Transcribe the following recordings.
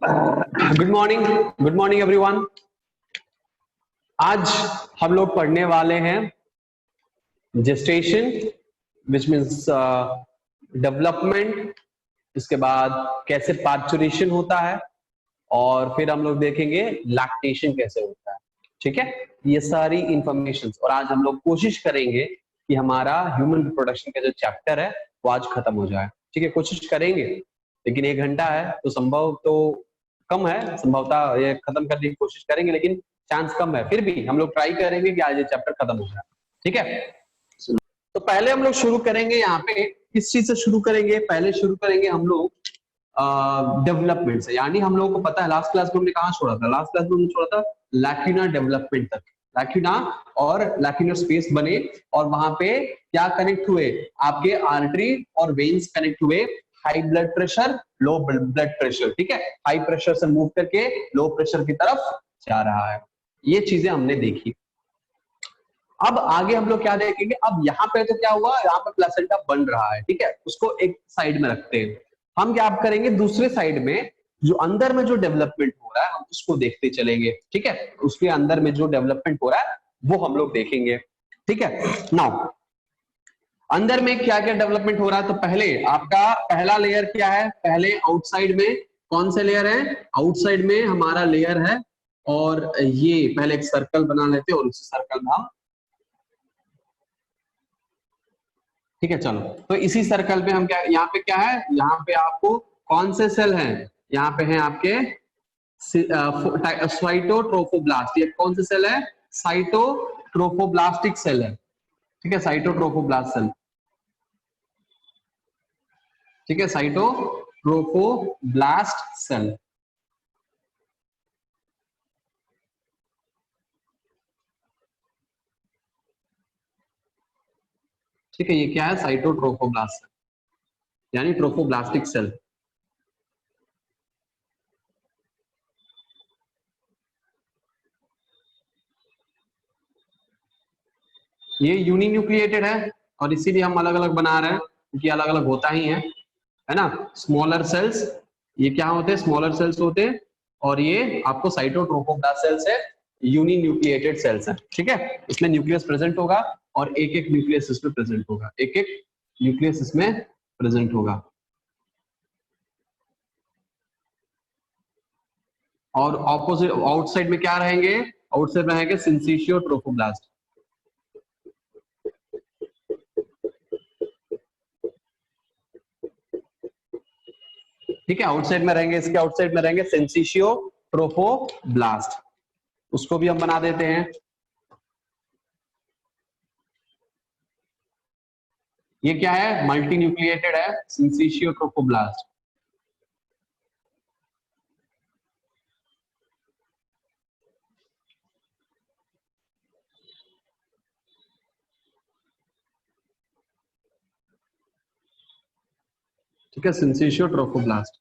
Good morning everyone. आज हम लोग पढ़ने वाले हैं जेस्टेशन विच मीन्स डेवलपमेंट, इसके बाद कैसे पार्चुरेशन होता है और फिर हम लोग देखेंगे लैक्टेशन कैसे होता है। ठीक है, ये सारी इंफॉर्मेशन और आज हम लोग कोशिश करेंगे कि हमारा ह्यूमन रिप्रोडक्शन का जो चैप्टर है वो आज खत्म हो जाए। ठीक है, कोशिश करेंगे, लेकिन 1 घंटा है तो संभव तो कम है, संभवतः ये खत्म करने की कोशिश करेंगे लेकिन चांस कम है, फिर भी हम लोग ट्राई करेंगे कि आज ये चैप्टर खत्म हो जाए। ठीक है, तो पहले हम लोग शुरू करेंगे यहाँ पे किस चीज से शुरू करेंगे। पहले शुरू करेंगे हम लोग डेवलपमेंट से, यानी हम लोगों को पता है लास्ट क्लास में हमने कहाँ छोड़ा था। लास्ट क्लास में हमने छोड़ा था लैक्यूना डेवलपमेंट तक। लैक्यूना और लैक्यूनर स्पेस बने और वहां पे क्या कनेक्ट हुए, आपके आर्टरी और वेन्स कनेक्ट हुए। High blood pressure, low blood pressure, ठीक है, हाई प्रेशर से मूव करके लो प्रेशर की तरफ जा रहा है। ये चीजें हमने देखी। अब आगे हम लोग क्या देखेंगे, अब यहाँ पे तो क्या हुआ, यहाँ पे प्लेसेंटा बन रहा है, ठीक है, उसको एक साइड में रखते हैं। हम क्या करेंगे, दूसरे साइड में जो अंदर में जो डेवलपमेंट हो रहा है हम उसको देखते चलेंगे। ठीक है, उसके अंदर में जो डेवलपमेंट हो रहा है वो हम लोग देखेंगे। ठीक है, नाउ अंदर में क्या क्या डेवलपमेंट हो रहा है, तो पहले आपका पहला लेयर क्या है, पहले आउटसाइड में कौन से लेयर है, आउटसाइड में हमारा लेयर है और ये पहले एक सर्कल बना लेते हैं और उसी सर्कल में हम, ठीक है, चलो तो इसी सर्कल में हम क्या, यहाँ पे क्या है, यहाँ पे आपको कौन से सेल हैं, यहाँ पे हैं आपके साइटोट्रोफोब्लास्ट। ये कौन से सेल है, साइटोट्रोफोब्लास्टिक सेल है। ठीक है, साइटोट्रोफोब्लास्ट सेल, ठीक है, साइटोट्रोफोब्लास्ट सेल। ठीक है, ये क्या है, साइटोट्रोफोब्लास्ट सेल यानी ट्रोफोब्लास्टिक सेल। ये यूनिन्यूक्लिएटेड है और इसीलिए हम अलग अलग बना रहे हैं क्योंकि अलग अलग होता ही है ना। स्मॉलर सेल्स, ये क्या होते हैं, स्मॉलर सेल्स होते हैं और ये आपको साइटोट्रोफोब्लास्ट सेल्स है, यूनिन्यूक्लिएटेड सेल्स है। ठीक है, इसमें न्यूक्लियस प्रेजेंट होगा और एक एक न्यूक्लियस इसमें प्रेजेंट होगा, एक एक न्यूक्लियस इसमें प्रेजेंट होगा। और ऑपोजिट आउटसाइड में क्या रहेंगे, आउटसाइड में रहेंगे सिंसिशियो ट्रोफोब्लास्ट। ठीक है, आउटसाइड में रहेंगे, इसके आउटसाइड में रहेंगे सिंसिशियो ट्रोफोब्लास्ट, उसको भी हम बना देते हैं। ये क्या है, मल्टी न्यूक्लिएटेड है, सिंसिशियो ट्रोफोब्लास्ट। ठीक है, सिंसिशियो ट्रोफोब्लास्ट।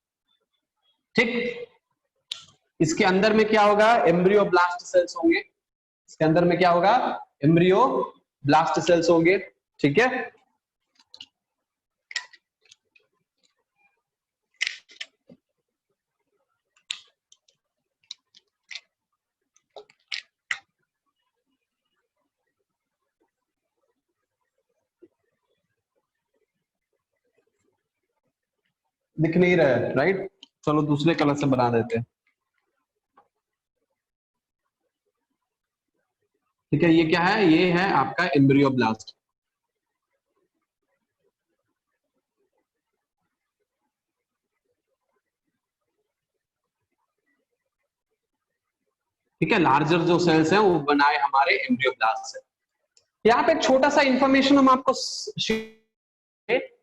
ठीक, इसके अंदर में क्या होगा, एम्ब्रियोब्लास्ट सेल्स होंगे। इसके अंदर में क्या होगा, एम्ब्रियोब्लास्ट सेल्स होंगे। ठीक है, दिख नहीं रहा है, राइट, चलो दूसरे कलर से बना देते हैं। ठीक है, ये क्या है, ये है आपका एम्ब्रियोब्लास्ट। ठीक है, लार्जर जो सेल्स हैं वो बनाए हमारे एम्ब्रियोब्लास्ट से। यहाँ पे एक छोटा सा इंफॉर्मेशन हम आपको,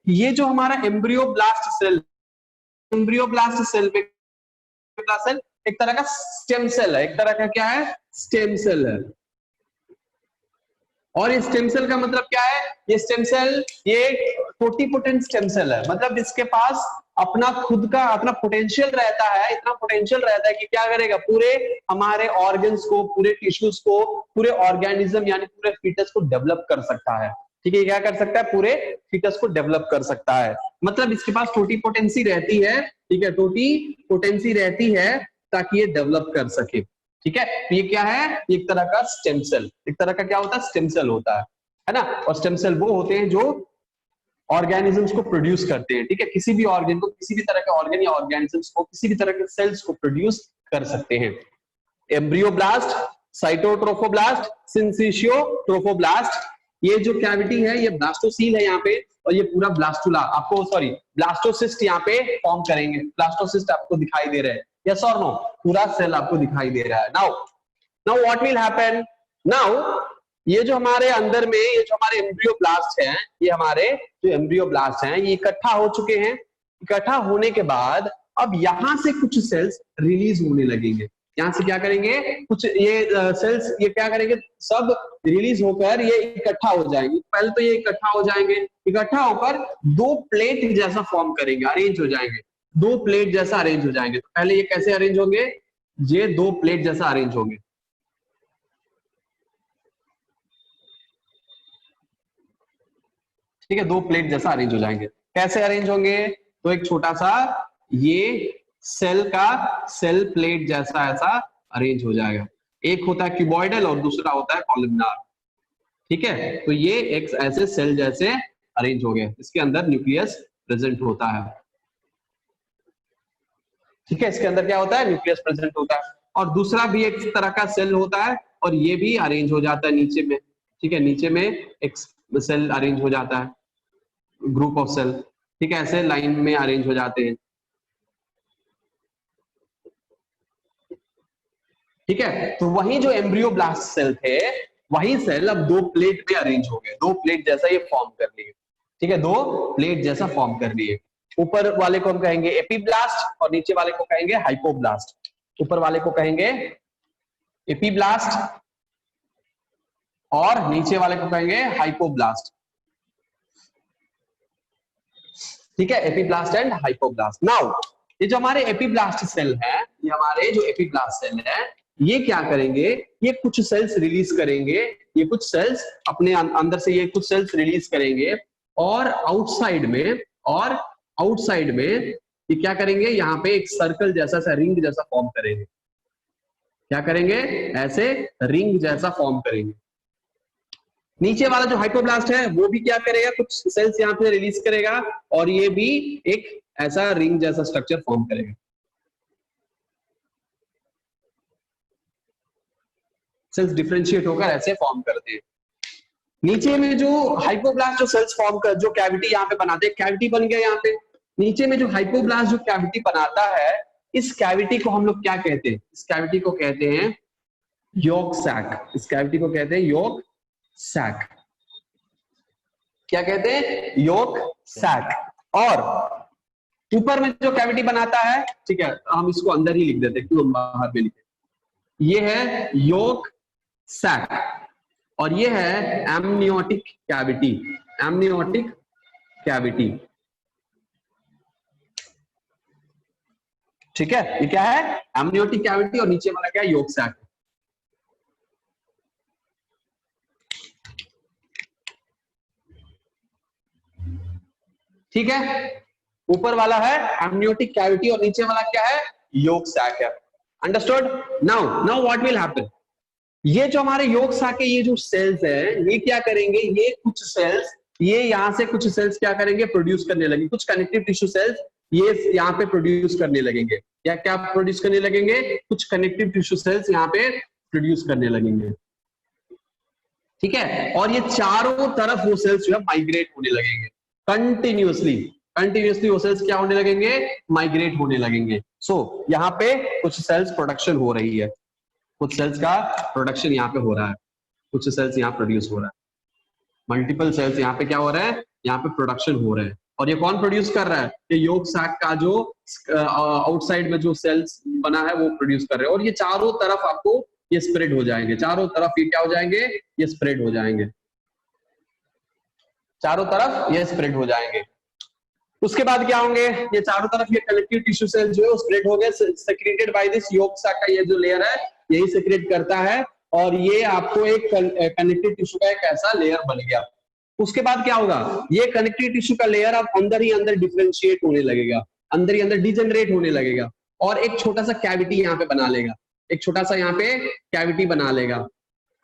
ये जो हमारा एम्ब्रियोब्लास्ट सेल, एम्ब्रियोब्लास्ट सेल में सेल एक तरह का स्टेम सेल है, एक तरह का क्या है, स्टेम सेल है। और ये स्टेम सेल का मतलब क्या है, ये स्टेम सेल ये टोटीपोटेंट स्टेम सेल है, मतलब इसके पास अपना खुद का अपना पोटेंशियल रहता है, इतना पोटेंशियल रहता है कि क्या करेगा, पूरे हमारे ऑर्गन्स को, पूरे टिश्यूज को, पूरे ऑर्गेनिज्म यानी पूरे फीटस को डेवलप कर सकता है। ठीक है, क्या कर सकता है, पूरे फीटस को डेवलप कर सकता है। मतलब इसके पास टोटीपोटेंसी रहती है, ठीक है, टोटीपोटेंसी रहती है ताकि ये डेवलप कर सके, ठीक है। तो ये क्या है, एक तरह का स्टेम सेल, एक तरह का क्या होता है, स्टेम सेल होता है ना। और स्टेम सेल वो होते हैं जो ऑर्गेनिजम्स को प्रोड्यूस करते हैं, ठीक है, किसी भी ऑर्गेन को, किसी भी तरह के ऑर्गेन या ऑर्गेनिजम्स को, किसी भी तरह के सेल्स को प्रोड्यूस कर सकते हैं। एम्ब्रियोब्लास्ट, साइटोट्रोफोब्लास्ट, सिंसिशियोट्रोफोब्लास्ट, ये जो कैविटी है ये ब्लास्टोसील है यहाँ पे, और ये पूरा ब्लास्टुला आपको, सॉरी ब्लास्टोसिस्ट यहाँ पे फॉर्म करेंगे। ब्लास्टोसिस्ट आपको दिखाई दे रहा है, यस और नो, पूरा सेल आपको दिखाई दे रहा है। Now what will happen, now ये जो हमारे अंदर में, ये जो हमारे एम्ब्रियोब्लास्ट हैं, ये हमारे जो एम्ब्रियोब्लास्ट हैं ये इकट्ठा हो चुके हैं। इकट्ठा होने के बाद अब यहां से कुछ सेल्स रिलीज होने लगेंगे। यहां से क्या करेंगे, कुछ ये सेल्स ये क्या करेंगे, सब रिलीज होकर ये इकट्ठा हो जाएंगे। पहले तो ये इकट्ठा हो जाएंगे, इकट्ठा होकर दो प्लेट जैसा फॉर्म करेंगे, अरेंज हो जाएंगे, दो प्लेट जैसा अरेंज हो जाएंगे। तो पहले ये कैसे अरेंज होंगे, ये दो प्लेट जैसा अरेंज होंगे, ठीक है, दो प्लेट जैसा अरेंज हो जाएंगे। कैसे अरेंज होंगे, तो एक छोटा सा ये सेल का सेल प्लेट जैसा ऐसा अरेंज हो जाएगा। एक होता है क्यूबॉइडल और दूसरा होता है कॉलमनार, ठीक है। तो ये एक ऐसे सेल जैसे अरेंज हो गए, इसके अंदर न्यूक्लियस प्रेजेंट होता है, ठीक है, इसके अंदर क्या होता है, न्यूक्लियस प्रेजेंट होता है। और दूसरा भी एक तरह का सेल होता है और ये भी अरेंज हो जाता है नीचे में, ठीक है, नीचे में एक सेल अरेंज हो जाता है, ग्रुप ऑफ सेल, ठीक है, ऐसे लाइन में अरेंज हो जाते हैं, ठीक है। तो वही जो एम्ब्रियोब्लास्ट सेल थे, वही सेल अब दो प्लेट में अरेंज हो गए, दो प्लेट जैसा ये फॉर्म कर लिए, ठीक है, दो प्लेट जैसा फॉर्म कर लिए। ऊपर वाले को हम कहेंगे एपीब्लास्ट और नीचे वाले को कहेंगे हाइपोब्लास्ट। ऊपर वाले को कहेंगे एपीब्लास्ट और नीचे वाले को कहेंगे हाइपोब्लास्ट, ठीक है, एपीब्लास्ट एंड हाइपोब्लास्ट। नाउ ये जो हमारे एपीब्लास्ट सेल है, ये हमारे जो एपीब्लास्ट सेल है, ये क्या करेंगे, ये कुछ सेल्स रिलीज करेंगे, ये कुछ सेल्स अपने अंदर से ये कुछ सेल्स रिलीज करेंगे, और आउटसाइड में ये क्या करेंगे, यहाँ पे एक सर्कल जैसा सा रिंग जैसा फॉर्म करेंगे। क्या करेंगे, ऐसे रिंग जैसा फॉर्म करेंगे। नीचे वाला जो हाइपोब्लास्ट है वो भी क्या करेगा, कुछ सेल्स यहाँ पे रिलीज करेगा और ये भी एक ऐसा रिंग जैसा स्ट्रक्चर फॉर्म करेगा। सेल्स डिफरेंशिएट होकर ऐसे फॉर्म करते हैं। नीचे में जो हाइपोब्लास्ट जो सेल्स फॉर्म कर, जो कैविटी यहाँ पे बनाते हैं, कैविटी बन गया यहाँ पे। नीचे में जो हाइपोब्लास्ट जो कैविटी बनाता है, इस कैविटी को हम लोग क्या कहते हैं, इस कैविटी को कहते हैं यॉर्क सैक। इस कैविटी को कहते हैं यॉर्क सैक। क्या कहते हैं, यॉर्क सैक। और ऊपर में जो कैविटी बनाता है, ठीक है, हम इसको अंदर ही लिख देते हैं, क्यों हम बाहर में लिखे, ये है यॉर्क सैक और ये है एमनियोटिक कैविटी। एमनियोटिक कैविटी, ठीक है, ये क्या है, एमनियोटिक कैविटी, और नीचे वाला क्या है, यॉर्क सैक। ठीक है, ऊपर वाला है एमनियोटिक कैविटी और नीचे वाला क्या है, यॉर्क सैक है। Understood. Now what will happen, ये जो हमारे यॉर्क सैक के ये जो सेल्स हैं, ये क्या करेंगे, ये कुछ सेल्स, ये यहां से कुछ सेल्स क्या करेंगे, प्रोड्यूस करने लगेंगे, कुछ कनेक्टिव टिश्यू सेल्स ये यहाँ पे प्रोड्यूस करने लगेंगे। या क्या प्रोड्यूस करने लगेंगे, कुछ कनेक्टिव टिश्यू सेल्स यहाँ पे प्रोड्यूस करने लगेंगे, ठीक है। और ये चारों तरफ वो सेल्स जो है माइग्रेट होने लगेंगे, कंटिन्यूअसली वो सेल्स क्या होने लगेंगे, माइग्रेट होने लगेंगे। सो यहाँ पे कुछ सेल्स प्रोडक्शन हो रही है, कुछ सेल्स का प्रोडक्शन यहाँ पे हो रहा है, कुछ सेल्स यहाँ प्रोड्यूस हो रहा है, मल्टीपल सेल्स यहाँ पे क्या हो रहा है, यहाँ पे प्रोडक्शन हो रहे हैं। और ये कौन प्रोड्यूस कर रहा है, ये यॉर्क सैक का जो आउटसाइड में जो सेल्स बना है वो प्रोड्यूस कर रहे हैं। और ये चारों तरफ आपको ये स्प्रेड हो जाएंगे, चारों तरफ ये क्या हो जाएंगे, ये स्प्रेड हो जाएंगे, चारों तरफ ये स्प्रेड हो जाएंगे। उसके बाद क्या होंगे, ये चारों तरफ ये कलेक्टिव टिश्यू सेल जो है स्प्रेड हो गए, secreted by this yolk sac का ये जो लेयर है यही सेक्रेट करता है, और ये आपको एक कनेक्टिव टिश्यू का एक ऐसा लेयर बन गया। उसके बाद क्या होगा, ये कनेक्टिव टिश्यू का लेयर अब अंदर ही अंदर डिफरेंशिएट होने लगेगा, अंदर ही अंदर डिजेनरेट होने लगेगा और एक छोटा सा कैविटी यहाँ पे बना लेगा, एक छोटा सा यहाँ पे कैविटी बना लेगा,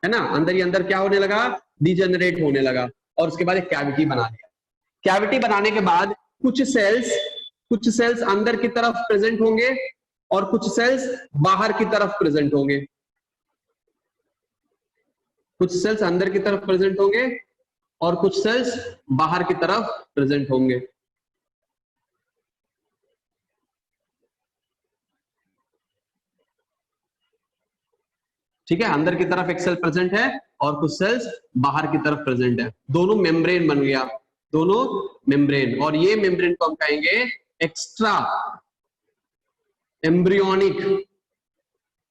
है ना, अंदर ही अंदर क्या होने लगा, डिजेनरेट होने लगा और उसके बाद एक कैविटी बना लिया। कैविटी बनाने के बाद कुछ सेल्स अंदर की तरफ प्रेजेंट होंगे और कुछ सेल्स बाहर की तरफ प्रेजेंट होंगे, कुछ सेल्स अंदर की तरफ प्रेजेंट होंगे और कुछ सेल्स बाहर की तरफ प्रेजेंट होंगे। ठीक है, अंदर की तरफ एक सेल प्रेजेंट है और कुछ सेल्स बाहर की तरफ प्रेजेंट है, दोनों मेम्ब्रेन बन गया, दोनों मेम्ब्रेन। और ये मेम्ब्रेन को हम कहेंगे एक्स्ट्रा एम्ब्रियोनिक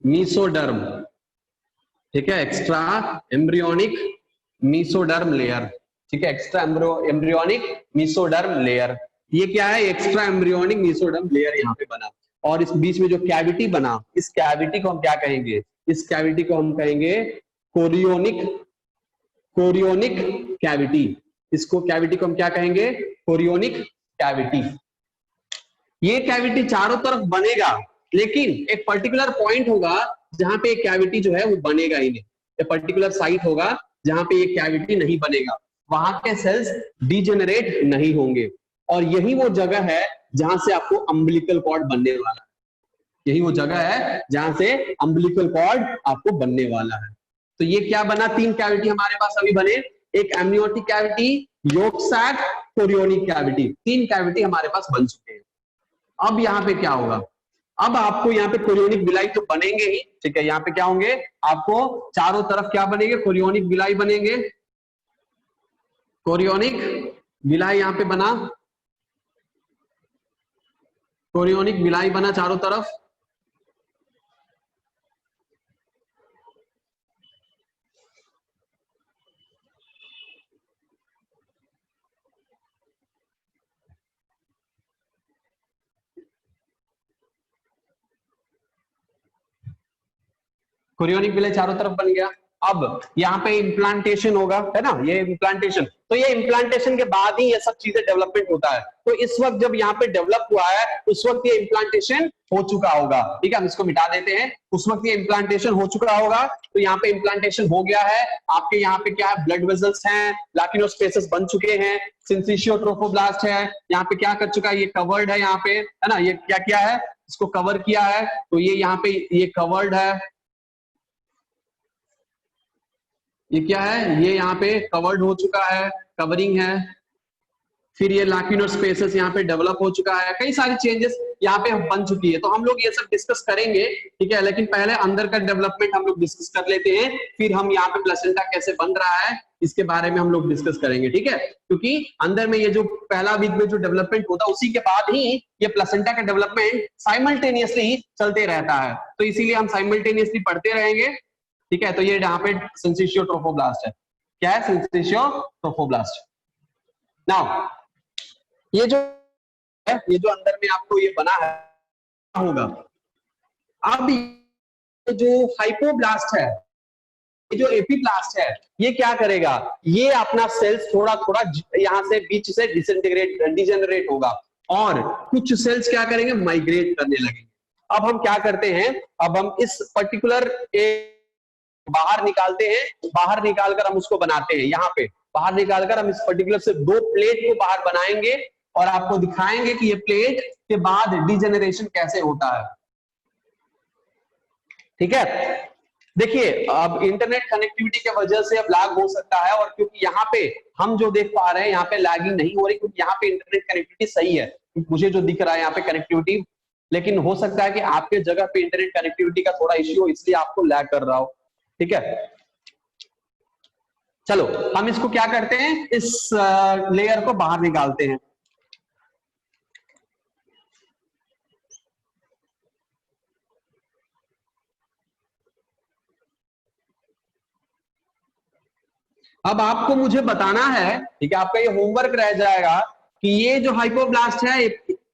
मीसोडर्म। ठीक है, एक्स्ट्रा एम्ब्रियोनिक मीसोडर्म लेयर। ठीक है, एक्स्ट्रा एम्ब्रियोनिक मीसोडर्म लेयर, ये क्या है, एक्स्ट्रा एम्ब्रियोनिक मीसोडर्म लेयर यहाँ पे बना। और इस बीच में जो कैविटी बना, इस कैविटी को हम क्या कहेंगे, इस कैविटी को हम कहेंगे कोरियोनिक कैविटी। इसको कैविटी को हम क्या कहेंगे, कोरियोनिक कैविटी। ये कैविटी चारों तरफ बनेगा, लेकिन एक पर्टिकुलर पॉइंट होगा जहां पे कैविटी जो है वो बनेगा ही नहीं, एक पर्टिकुलर साइट होगा जहां पे ये कैविटी नहीं बनेगा, वहां के सेल्स डिजेनरेट नहीं होंगे। और यही वो जगह है जहां से आपको अम्बिलिकल कॉर्ड बनने वाला है, यही वो जगह है जहां से अम्बिलिकल कॉर्ड आपको बनने वाला है। तो ये क्या बना, तीन कैविटी हमारे पास अभी बने, एक amniotic cavity, yolk sac, chorionic cavity, तीन कैविटी हमारे पास बन चुके हैं। अब यहाँ पे क्या होगा, अब आपको यहाँ पे कोरियोनिक विलाई तो बनेंगे ही। ठीक है, यहाँ पे क्या होंगे, आपको चारों तरफ क्या बनेंगे, कोरियोनिक विलाई बनेंगे। कोरियोनिक विलाई यहाँ पे बना, कोरियोनिक विलाई बना चारों तरफ। कोरियोनिक विलाई चारों तरफ बन गया। अब यहाँ पे इम्प्लांटेशन होगा, है ना, ये इम्प्लांटेशन, तो ये इम्प्लांटेशन के बाद ही ये सब चीजें डेवलपमेंट होता है। तो इस वक्त जब यहाँ पे डेवलप हुआ है, उस वक्त ये इम्प्लांटेशन हो चुका होगा। ठीक है, हम इसको मिटा देते हैं, उस वक्त ये इम्प्लांटेशन हो चुका होगा। तो यहाँ पे इम्प्लांटेशन हो गया है, आपके यहाँ पे क्या है, ब्लड वेसल्स हैं, लाक्यूनोस्पेसेस बन चुके हैं, सिंसिशियो ट्रोफोब्लास्ट है, यहाँ पे क्या कर चुका है, ये कवर्ड है यहाँ पे, है ना, ये क्या किया है, इसको कवर किया है। तो ये यहाँ पे ये कवर्ड है, ये क्या है, ये यहाँ पे कवर्ड हो चुका है, कवरिंग है। फिर ये लाक्यूनर स्पेसेस यहाँ पे डेवलप हो चुका है, कई सारी चेंजेस यहाँ पे बन चुकी है। तो हम लोग ये सब डिस्कस करेंगे, ठीक है, लेकिन पहले अंदर का डेवलपमेंट हम लोग डिस्कस कर लेते हैं, फिर हम यहाँ पे प्लेसेंटा कैसे बन रहा है इसके बारे में हम लोग डिस्कस करेंगे। ठीक है, क्योंकि अंदर में ये जो पहला वीक में जो डेवलपमेंट होता है, उसी के बाद ही ये प्लेसेंटा का डेवलपमेंट साइमल्टेनियसली चलते रहता है। तो इसीलिए हम साइमल्टेनियसली पढ़ते रहेंगे। ठीक है, तो ये यहाँ पे सिंसिशियो ट्रोफोब्लास्ट है, क्या है, सिंसिशियो ट्रोफोब्लास्ट। नाउ ये जो है, ये जो अंदर में आपको ये बना है होगा। अब ये जो हाइपोब्लास्ट है, ये जो एपीब्लास्ट है, ये क्या करेगा, ये अपना सेल्स थोड़ा थोड़ा यहाँ से बीच से डिजेनरेट होगा और कुछ सेल्स क्या करेंगे, माइग्रेट करने लगेंगे। अब हम क्या करते हैं, अब हम इस पर्टिकुलर बाहर निकालते हैं, बाहर निकालकर हम उसको बनाते हैं, यहाँ पे बाहर निकालकर हम इस पर्टिकुलर से दो प्लेट को बाहर बनाएंगे और आपको दिखाएंगे कि ये प्लेट के बाद डिजेनरेशन कैसे होता है। ठीक है, देखिए अब इंटरनेट कनेक्टिविटी के वजह से अब लैग हो सकता है, और क्योंकि यहाँ पे हम जो देख पा रहे हैं यहाँ पे लैगिंग नहीं हो रही, क्योंकि यहाँ पे इंटरनेट कनेक्टिविटी सही है, मुझे जो दिख रहा है यहाँ पे कनेक्टिविटी, लेकिन हो सकता है कि आपके जगह पे इंटरनेट कनेक्टिविटी का थोड़ा इश्यू हो, इसलिए आपको लैग कर रहा हो। ठीक है, चलो हम इसको क्या करते हैं, इस लेयर को बाहर निकालते हैं। अब आपको मुझे बताना है, ठीक है, आपका ये होमवर्क रह जाएगा कि ये जो हाइपोब्लास्ट है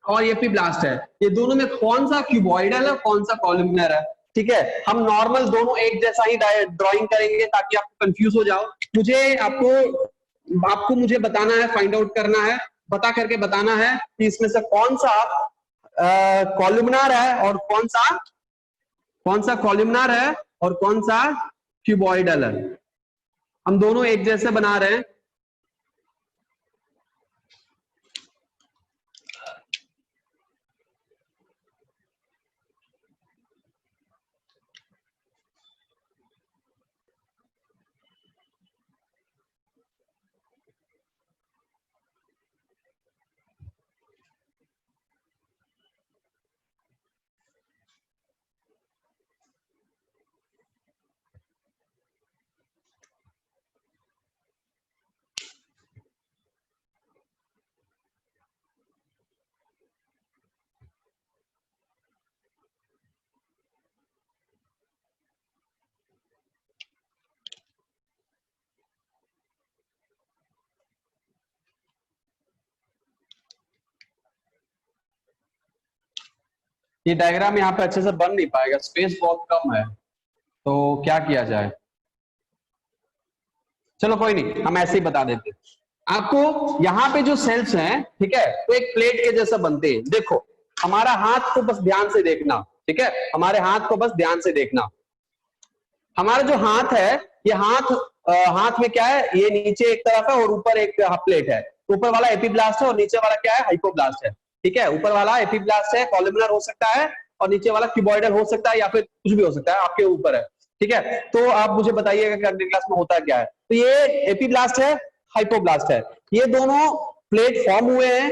और एपीब्लास्ट है, ये दोनों में कौन सा क्यूबॉइडल है, कौन सा कॉलमनर है। ठीक है, हम नॉर्मल दोनों एक जैसा ही ड्राइंग करेंगे ताकि आपको कंफ्यूज हो जाओ। मुझे आपको आपको मुझे बताना है, फाइंड आउट करना है, पता करके बताना है कि इसमें से कौन सा कॉलमनार है और कौन सा कॉलमनार है और कौन सा क्यूबॉइडल है। हम दोनों एक जैसे बना रहे हैं। ये डायग्राम यहाँ पे अच्छे से बन नहीं पाएगा, स्पेस बहुत कम है, तो क्या किया जाए। चलो कोई नहीं, हम ऐसे ही बता देते हैं आपको। यहाँ पे जो सेल्स हैं, ठीक है, वो एक प्लेट के जैसा बनते हैं। देखो हमारा हाथ को बस ध्यान से देखना, ठीक है, हमारे हाथ को बस ध्यान से देखना। हमारा जो हाथ है, ये हाथ में क्या है, ये नीचे एक तरफ है और ऊपर एक प्लेट है। ऊपर वाला एपिब्लास्ट है और नीचे वाला क्या है, हाइपोब्लास्ट है। ठीक है, ऊपर वाला एपिब्लास्ट है, कॉलमनर हो सकता है, और नीचे वाला क्यूबॉइडल हो सकता है, या फिर कुछ भी हो सकता है, आपके ऊपर है। ठीक है, तो आप मुझे बताइएगा कि अगले क्लास में होता क्या है। तो ये एपिब्लास्ट है, हाइपोब्लास्ट है, ये दोनों प्लेट फॉर्म हुए हैं।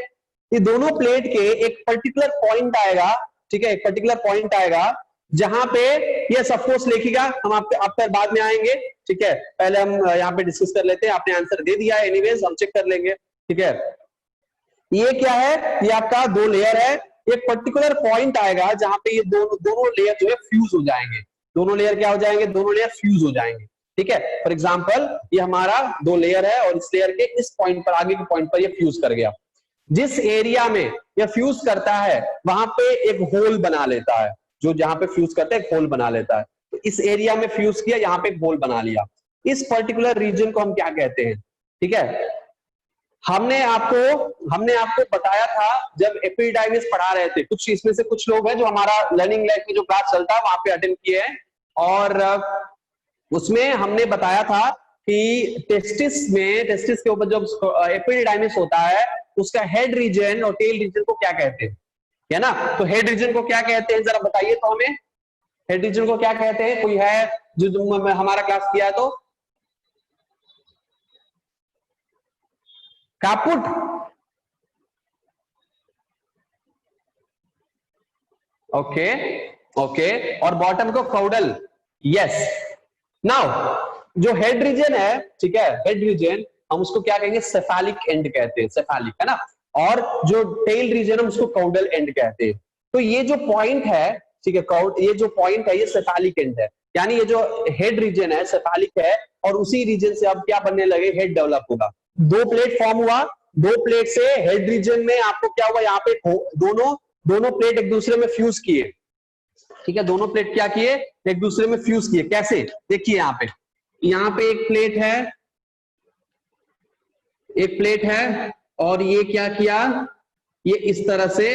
ये दोनों प्लेट के एक पर्टिकुलर पॉइंट आएगा, ठीक है, एक पर्टिकुलर पॉइंट आएगा जहां पे ये सब कोर्स लिखिएगा, हम आप बाद में आएंगे। ठीक है, पहले हम यहाँ पे डिस्कस कर लेते हैं। आपने आंसर दे दिया है, एनीवेज हम चेक कर लेंगे। ठीक है, ये क्या है, ये आपका दो लेयर है। एक पर्टिकुलर पॉइंट आएगा जहां पे ये दोनों लेयर जो है फ्यूज हो जाएंगे। दोनों लेयर क्या हो जाएंगे, दोनों लेयर फ्यूज हो जाएंगे। ठीक है, फॉर एग्जांपल ये हमारा दो लेयर है और इस लेयर के इस पॉइंट पर, आगे के पॉइंट पर ये फ्यूज कर गया। जिस एरिया में ये फ्यूज करता है वहां पे एक होल बना लेता है, जो जहां पे फ्यूज करता है एक होल बना लेता है। तो इस एरिया में फ्यूज किया, यहाँ पे एक होल बना लिया। इस पर्टिकुलर रीजन को हम क्या कहते हैं। ठीक है, हमने आपको बताया था जब एपिडाइमिस पढ़ा रहे थे। कुछ इसमें से कुछ लोग हैं जो हमारा लर्निंग लाइफ में जो क्लास चलता है वहां पे अटेंड किए हैं, और उसमें हमने बताया था कि टेस्टिस के ऊपर जब एपिडाइमिस होता है, उसका हेड रीजन और टेल रीजन को क्या कहते हैं, है ना। तो हेड रीजन को क्या कहते हैं, जरा बताइए तो हमें, हेड रीजन को क्या कहते हैं। कोई है जो हमारा क्लास किया है तो? कापुट, ओके ओके, और बॉटम को कौडल। यस, नाउ जो हेड रीजन है, ठीक है, हेड रीजन हम उसको क्या कहेंगे, सेफालिक एंड कहते हैं, सेफालिक, है ना। और जो टेल रीजन हम उसको कौडल एंड कहते हैं। तो ये जो पॉइंट है, ठीक है, ये जो पॉइंट है ये सेफालिक एंड है, यानी ये जो हेड रीजन है सेफालिक है, और उसी रीजन से अब क्या बनने लगे, हेड डेवलप होगा। दो प्लेट फॉर्म हुआ, दो प्लेट से हेड रीजन में आपको क्या हुआ, यहाँ पे दोनों प्लेट एक दूसरे में फ्यूज किए। ठीक है, दोनों प्लेट क्या किए, एक दूसरे में फ्यूज किए। कैसे, देखिए यहाँ पे एक प्लेट है और ये क्या किया, ये इस तरह से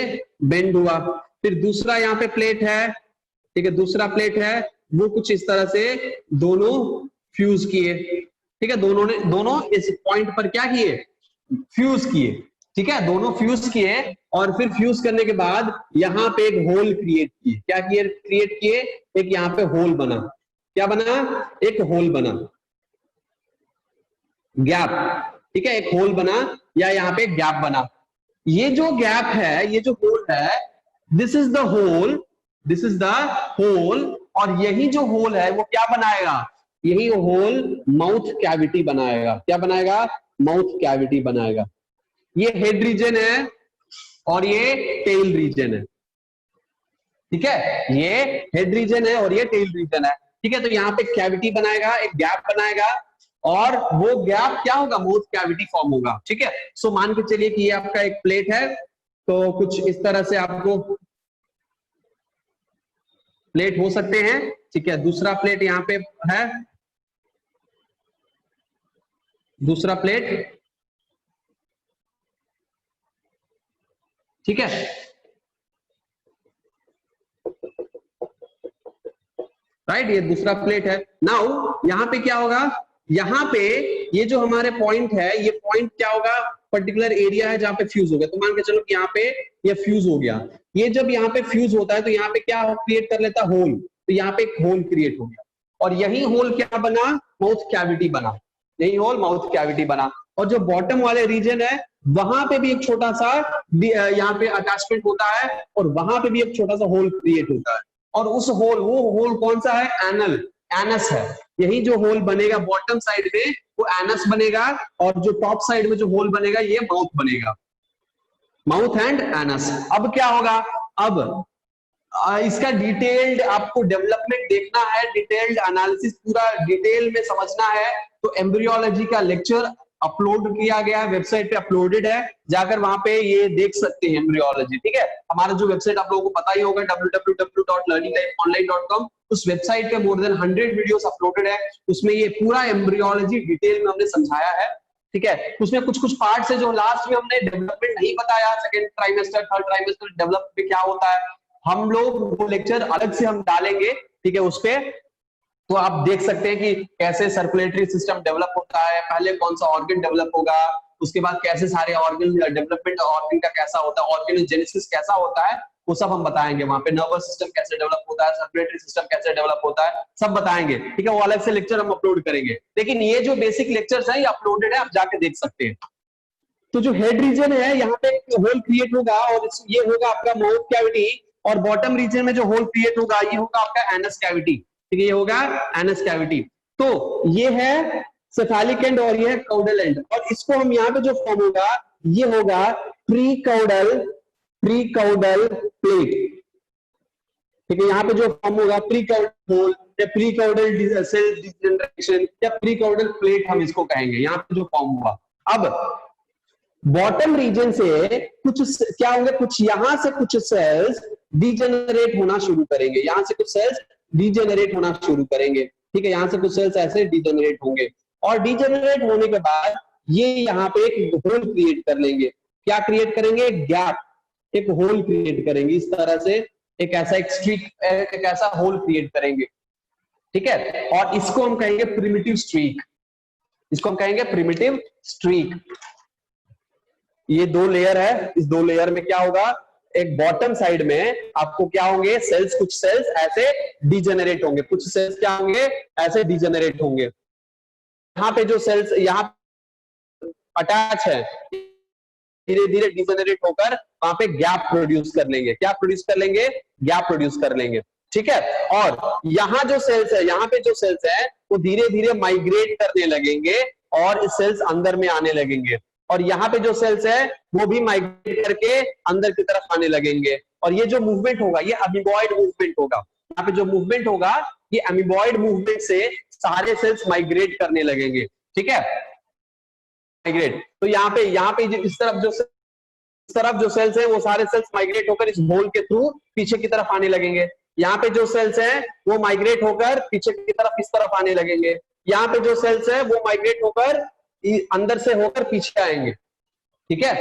बेंड हुआ। फिर दूसरा यहाँ पे प्लेट है, ठीक है, दूसरा प्लेट है, वो कुछ इस तरह से दोनों फ्यूज किए। ठीक है, दोनों इस पॉइंट पर क्या किए, फ्यूज किए। ठीक है, दोनों फ्यूज किए, और फिर फ्यूज करने के बाद यहाँ पे एक होल क्रिएट किए। क्या क्रिएट किए, एक यहाँ पे होल बना। क्या बना, एक होल बना, गैप। ठीक है, एक होल बना या यहाँ पे गैप बना। ये जो गैप है, ये जो होल है, this is the hole, this is the hole, और यही जो होल है वो क्या बनाएगा, यही होल माउथ कैविटी बनाएगा। क्या बनाएगा, माउथ कैविटी बनाएगा। ये हेड रीजन है और ये टेल रीजन है। ठीक है, ये हेड रीजन है और ये टेल रीजन है। ठीक है, तो यहाँ पे कैविटी बनाएगा, एक गैप बनाएगा, और वो गैप क्या होगा, माउथ कैविटी फॉर्म होगा। ठीक है, सो मान के चलिए कि ये आपका एक प्लेट है, तो कुछ इस तरह से आपको प्लेट हो सकते हैं। ठीक है, दूसरा प्लेट यहाँ पे है, दूसरा प्लेट, ठीक है। राइट, ये दूसरा प्लेट है। नाउ यहाँ पे क्या होगा, यहाँ पे ये जो हमारे पॉइंट है, ये पॉइंट क्या होगा, पर्टिकुलर एरिया है जहाँ पे फ्यूज हो गया। तो मान के चलो कि यहाँ पे ये फ्यूज हो गया। ये जब यहाँ पे फ्यूज होता है तो यहाँ पे क्या क्रिएट कर लेता है, होल। तो यहाँ पे एक होल क्रिएट हो गया और यही होल क्या बना, माउथ कैविटी बना। यही होल माउथ कैविटी बना। और जो बॉटम वाले रीजन है वहां पे भी एक छोटा सा यहाँ पे अटैचमेंट होता है और वहां पे भी एक छोटा सा होल क्रिएट होता है। और उस होल, वो होल कौन सा है, एनल, एनस है। यही जो होल बनेगा बॉटम साइड में वो एनस बनेगा और जो टॉप साइड में जो होल बनेगा ये माउथ बनेगा, माउथ एंड एनस। अब क्या होगा, अब इसका डिटेल्ड आपको डेवलपमेंट देखना है, डिटेल्ड एनालिसिस पूरा डिटेल में समझना है तो एम्ब्रियोलॉजी का लेक्चर अपलोड किया गया है, वेबसाइट पे अपलोडेड है, जाकर वहां पे ये देख सकते हैं एम्ब्रियोलॉजी। ठीक है, हमारा जो वेबसाइट आप लोगों को पता ही होगा www.learninglifeonline.com। उस वेबसाइट पे मोर देन 100 वीडियोस अपलोडेड है, उसमें ये पूरा एम्ब्रियोलॉजी डिटेल में हमने समझाया है। ठीक है, उसमें कुछ कुछ पार्ट्स है जो लास्ट में हमने डेवलपमेंट नहीं बताया, second trimester third trimester develop में क्या होता है, हम लोग वो लेक्चर अलग से हम डालेंगे। ठीक है, उस पे तो आप देख सकते हैं कि कैसे सर्कुलेटरी सिस्टम डेवलप होता है, पहले कौन सा ऑर्गन डेवलप होगा, उसके बाद कैसे सारे ऑर्गन डेवलपमेंट ऑर्गन का कैसा होता है, ऑर्गेनोजेनेसिस कैसा होता है, वो सब हम बताएंगे। वहां पे नर्वस सिस्टम कैसे डेवलप होता है, सर्कुलेटरी सिस्टम कैसे डेवलप होता है, सब बताएंगे। ठीक है, वो अलग से लेक्चर हम अपलोड करेंगे, लेकिन ये जो बेसिक लेक्चर्स हैं ये अपलोडेड है, आप जाके देख सकते हैं। तो जो हेड रीजन है यहाँ पे होल क्रिएट होगा और ये होगा आपका माउथ कैविटी, और बॉटम रीजन में जो होल क्रिएट होगा ये होगा आपका एनस कैविटी। ठीक है, ये होगा एनस कैविटी। तो ये है सेफेलिक एंड और ये है काउडल एंड, और इसको हम यहाँ पे जो फॉर्म होगा ये होगा प्री काउडल प्लेट। ठीक है, यहाँ पे जो फॉर्म होगा प्री काउडल होल या प्री काउडल सेल डिजनरेशन या प्री काउडल प्लेट हम इसको कहेंगे, यहाँ पे जो फॉर्म हुआ। अब बॉटम रीजन से कुछ क्या होंगे, कुछ यहां से कुछ सेल्स डिजेनरेट होना शुरू करेंगे, यहां से कुछ सेल्स डिजेनरेट होना शुरू करेंगे। ठीक है, यहां से कुछ सेल्स ऐसे डिजेनरेट होंगे और डिजेनरेट होने के बाद ये यहाँ पे एक होल क्रिएट कर लेंगे। क्या क्रिएट करेंगे, गैप, एक होल क्रिएट करेंगे इस तरह से, एक ऐसा एक स्ट्रीक, एक ऐसा होल क्रिएट करेंगे। ठीक है, और इसको हम कहेंगे प्रिमिटिव स्ट्रीक, इसको हम कहेंगे प्रिमिटिव स्ट्रीक। ये दो लेयर है, इस दो लेयर में क्या होगा, एक बॉटम साइड में आपको क्या होंगे सेल्स, कुछ सेल्स ऐसे डिजेनरेट होंगे, कुछ सेल्स क्या होंगे ऐसे डिजेनरेट होंगे। यहाँ पे जो सेल्स यहाँ अटैच है धीरे धीरे डिजेनरेट होकर वहां पे गैप प्रोड्यूस कर लेंगे। क्या प्रोड्यूस कर लेंगे, गैप प्रोड्यूस कर लेंगे। ठीक है, और यहाँ जो सेल्स है, यहाँ पे जो सेल्स है वो धीरे धीरे माइग्रेट करने लगेंगे और इस सेल्स अंदर में आने लगेंगे, और यहाँ पे जो सेल्स है वो भी माइग्रेट करके अंदर की तरफ आने लगेंगे। और ये जो मूवमेंट होगा ये अमीबॉइड मूवमेंट होगा, यहाँ पे जो मूवमेंट होगा ये अमीबॉइड मूवमेंट से सारे सेल्स माइग्रेट करने लगेंगे। ठीक है, माइग्रेट, तो यहाँ पे इस तरफ जो सेल्स है वो सारे सेल्स माइग्रेट होकर इस होल के थ्रू पीछे की तरफ आने लगेंगे। यहाँ पे जो सेल्स है वो माइग्रेट होकर पीछे की तरफ इस तरफ आने लगेंगे। यहाँ पे जो सेल्स है वो माइग्रेट होकर अंदर से होकर पीछे आएंगे। ठीक है,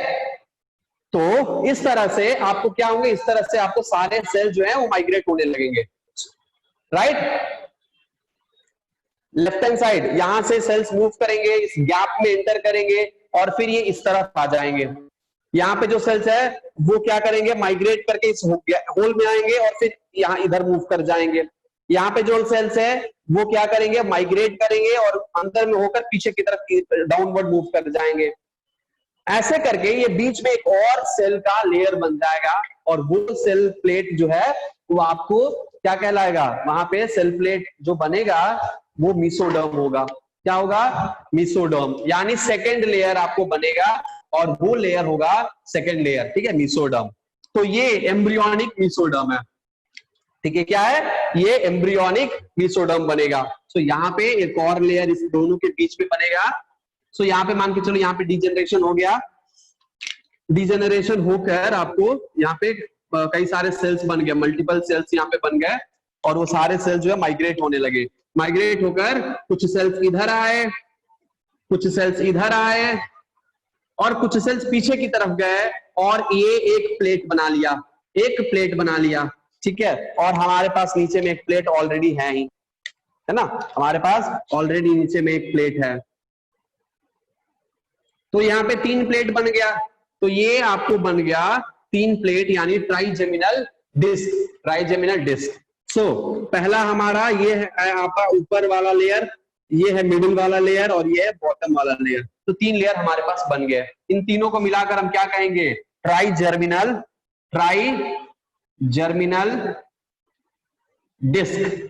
तो इस तरह से आपको क्या होंगे, इस तरह से आपको सारे सेल जो है वो माइग्रेट होने लगेंगे। राइट, लेफ्ट हैंड साइड यहां से सेल्स मूव करेंगे, इस गैप में एंटर करेंगे और फिर ये इस तरफ आ जाएंगे। यहाँ पे जो सेल्स है वो क्या करेंगे, माइग्रेट करके इस होल में आएंगे और फिर यहाँ इधर मूव कर जाएंगे। यहाँ पे जो सेल्स है वो क्या करेंगे, माइग्रेट करेंगे और अंदर में होकर पीछे की तरफ डाउनवर्ड मूव कर जाएंगे। ऐसे करके ये बीच में एक और सेल का लेयर बन जाएगा और वो सेल प्लेट जो है वो आपको क्या कहलाएगा, वहां पे सेल प्लेट जो बनेगा वो मेसोडर्म होगा। क्या होगा, मेसोडर्म, यानी सेकेंड लेयर आपको बनेगा और वो लेयर होगा सेकेंड लेयर। ठीक है, मेसोडर्म। तो ये एम्ब्रियोनिक मेसोडर्म है। ठीक है, क्या है ये, एम्ब्रियोनिक मेसोडर्म बनेगा। सो यहाँ पे एक और लेयर इस दोनों के बीच में बनेगा। सो यहाँ पे मान के चलो यहाँ पे डिजेनरेशन हो गया, डिजेनरेशन होकर आपको यहाँ पे कई सारे सेल्स बन गए, मल्टीपल सेल्स यहाँ पे बन गए और वो सारे सेल्स जो है माइग्रेट होने लगे। माइग्रेट होकर कुछ सेल्स इधर आए, कुछ सेल्स इधर आए और कुछ सेल्स पीछे की तरफ गए और ये एक प्लेट बना लिया, एक प्लेट बना लिया, ठीक है। और हमारे पास नीचे में एक प्लेट ऑलरेडी है ही, है ना, हमारे पास ऑलरेडी नीचे में एक प्लेट है। तो यहाँ पे 3 प्लेट बन गया, तो ये आपको बन गया 3 प्लेट यानी ट्राइजेमिनल डिस्क, ट्राइजेमिनल डिस्क। सो पहला हमारा ये है आपका ऊपर वाला लेयर, ये है मिडिल वाला लेयर और ये है बॉटम वाला लेयर। तो 3 लेयर हमारे पास बन गए। इन तीनों को मिलाकर हम क्या कहेंगे? ट्राइजर्मिनल, ट्राइजर्मिनल डिस्क,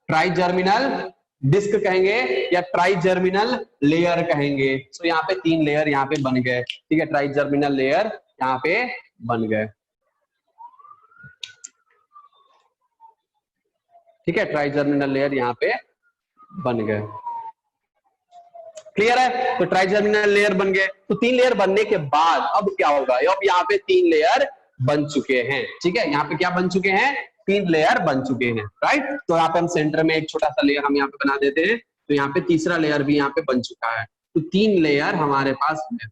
ट्राइजर्मिनल डिस्क कहेंगे या ट्राइजर्मिनल लेयर कहेंगे। सो यहाँ पे 3 लेयर यहाँ पे बन गए, ठीक है, ट्राइजर्मिनल लेयर यहाँ पे बन गए, ठीक है, ट्राइजर्मिनल लेयर यहाँ पे बन गए। क्लियर है? तो ट्राइजर्मिनल लेयर बन गए। तो 3 लेयर बनने के बाद अब क्या होगा? अब यहाँ पे 3 लेयर बन चुके हैं, ठीक है, यहाँ पे क्या बन चुके हैं? 3 लेयर बन चुके हैं, राइट। तो यहाँ पे हम सेंटर में एक छोटा सा लेयर हम यहाँ पे बना देते हैं, तो यहाँ पे तीसरा लेयर भी यहाँ पे बन चुका है। तो 3 लेयर हमारे पास है,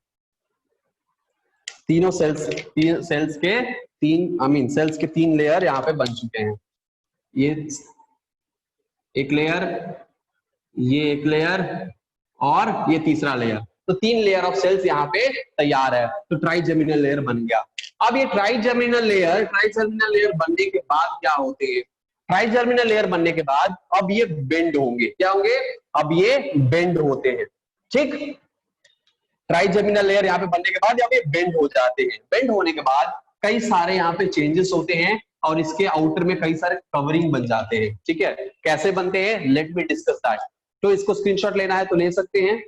तीनों सेल्स के 3 लेयर यहाँ पे बन चुके हैं। ये एक लेयर, ये एक लेयर और ये तीसरा लेयर। तो 3 लेयर ऑफ सेल्स यहाँ पे तैयार है, तो ट्राइजेमिनल लेयर बन गया। अब ये ट्राइजेमिनल लेयर बनने के बाद क्या होते हैं? ट्राइजेमिनल लेयर बनने के बाद अब ये बेंड होंगे, क्या होंगे? अब ये बेंड होते हैं, ठीक। ट्राइजेमिनल लेयर यहाँ पे बनने के बाद यहाँ पे बेंड हो जाते हैं। बेंड होने के बाद कई सारे यहाँ पे चेंजेस होते हैं और इसके आउटर में कई सारे कवरिंग बन जाते हैं, ठीक है। कैसे बनते हैं? Let me discuss that. तो इसको स्क्रीनशॉट लेना है तो ले सकते हैं।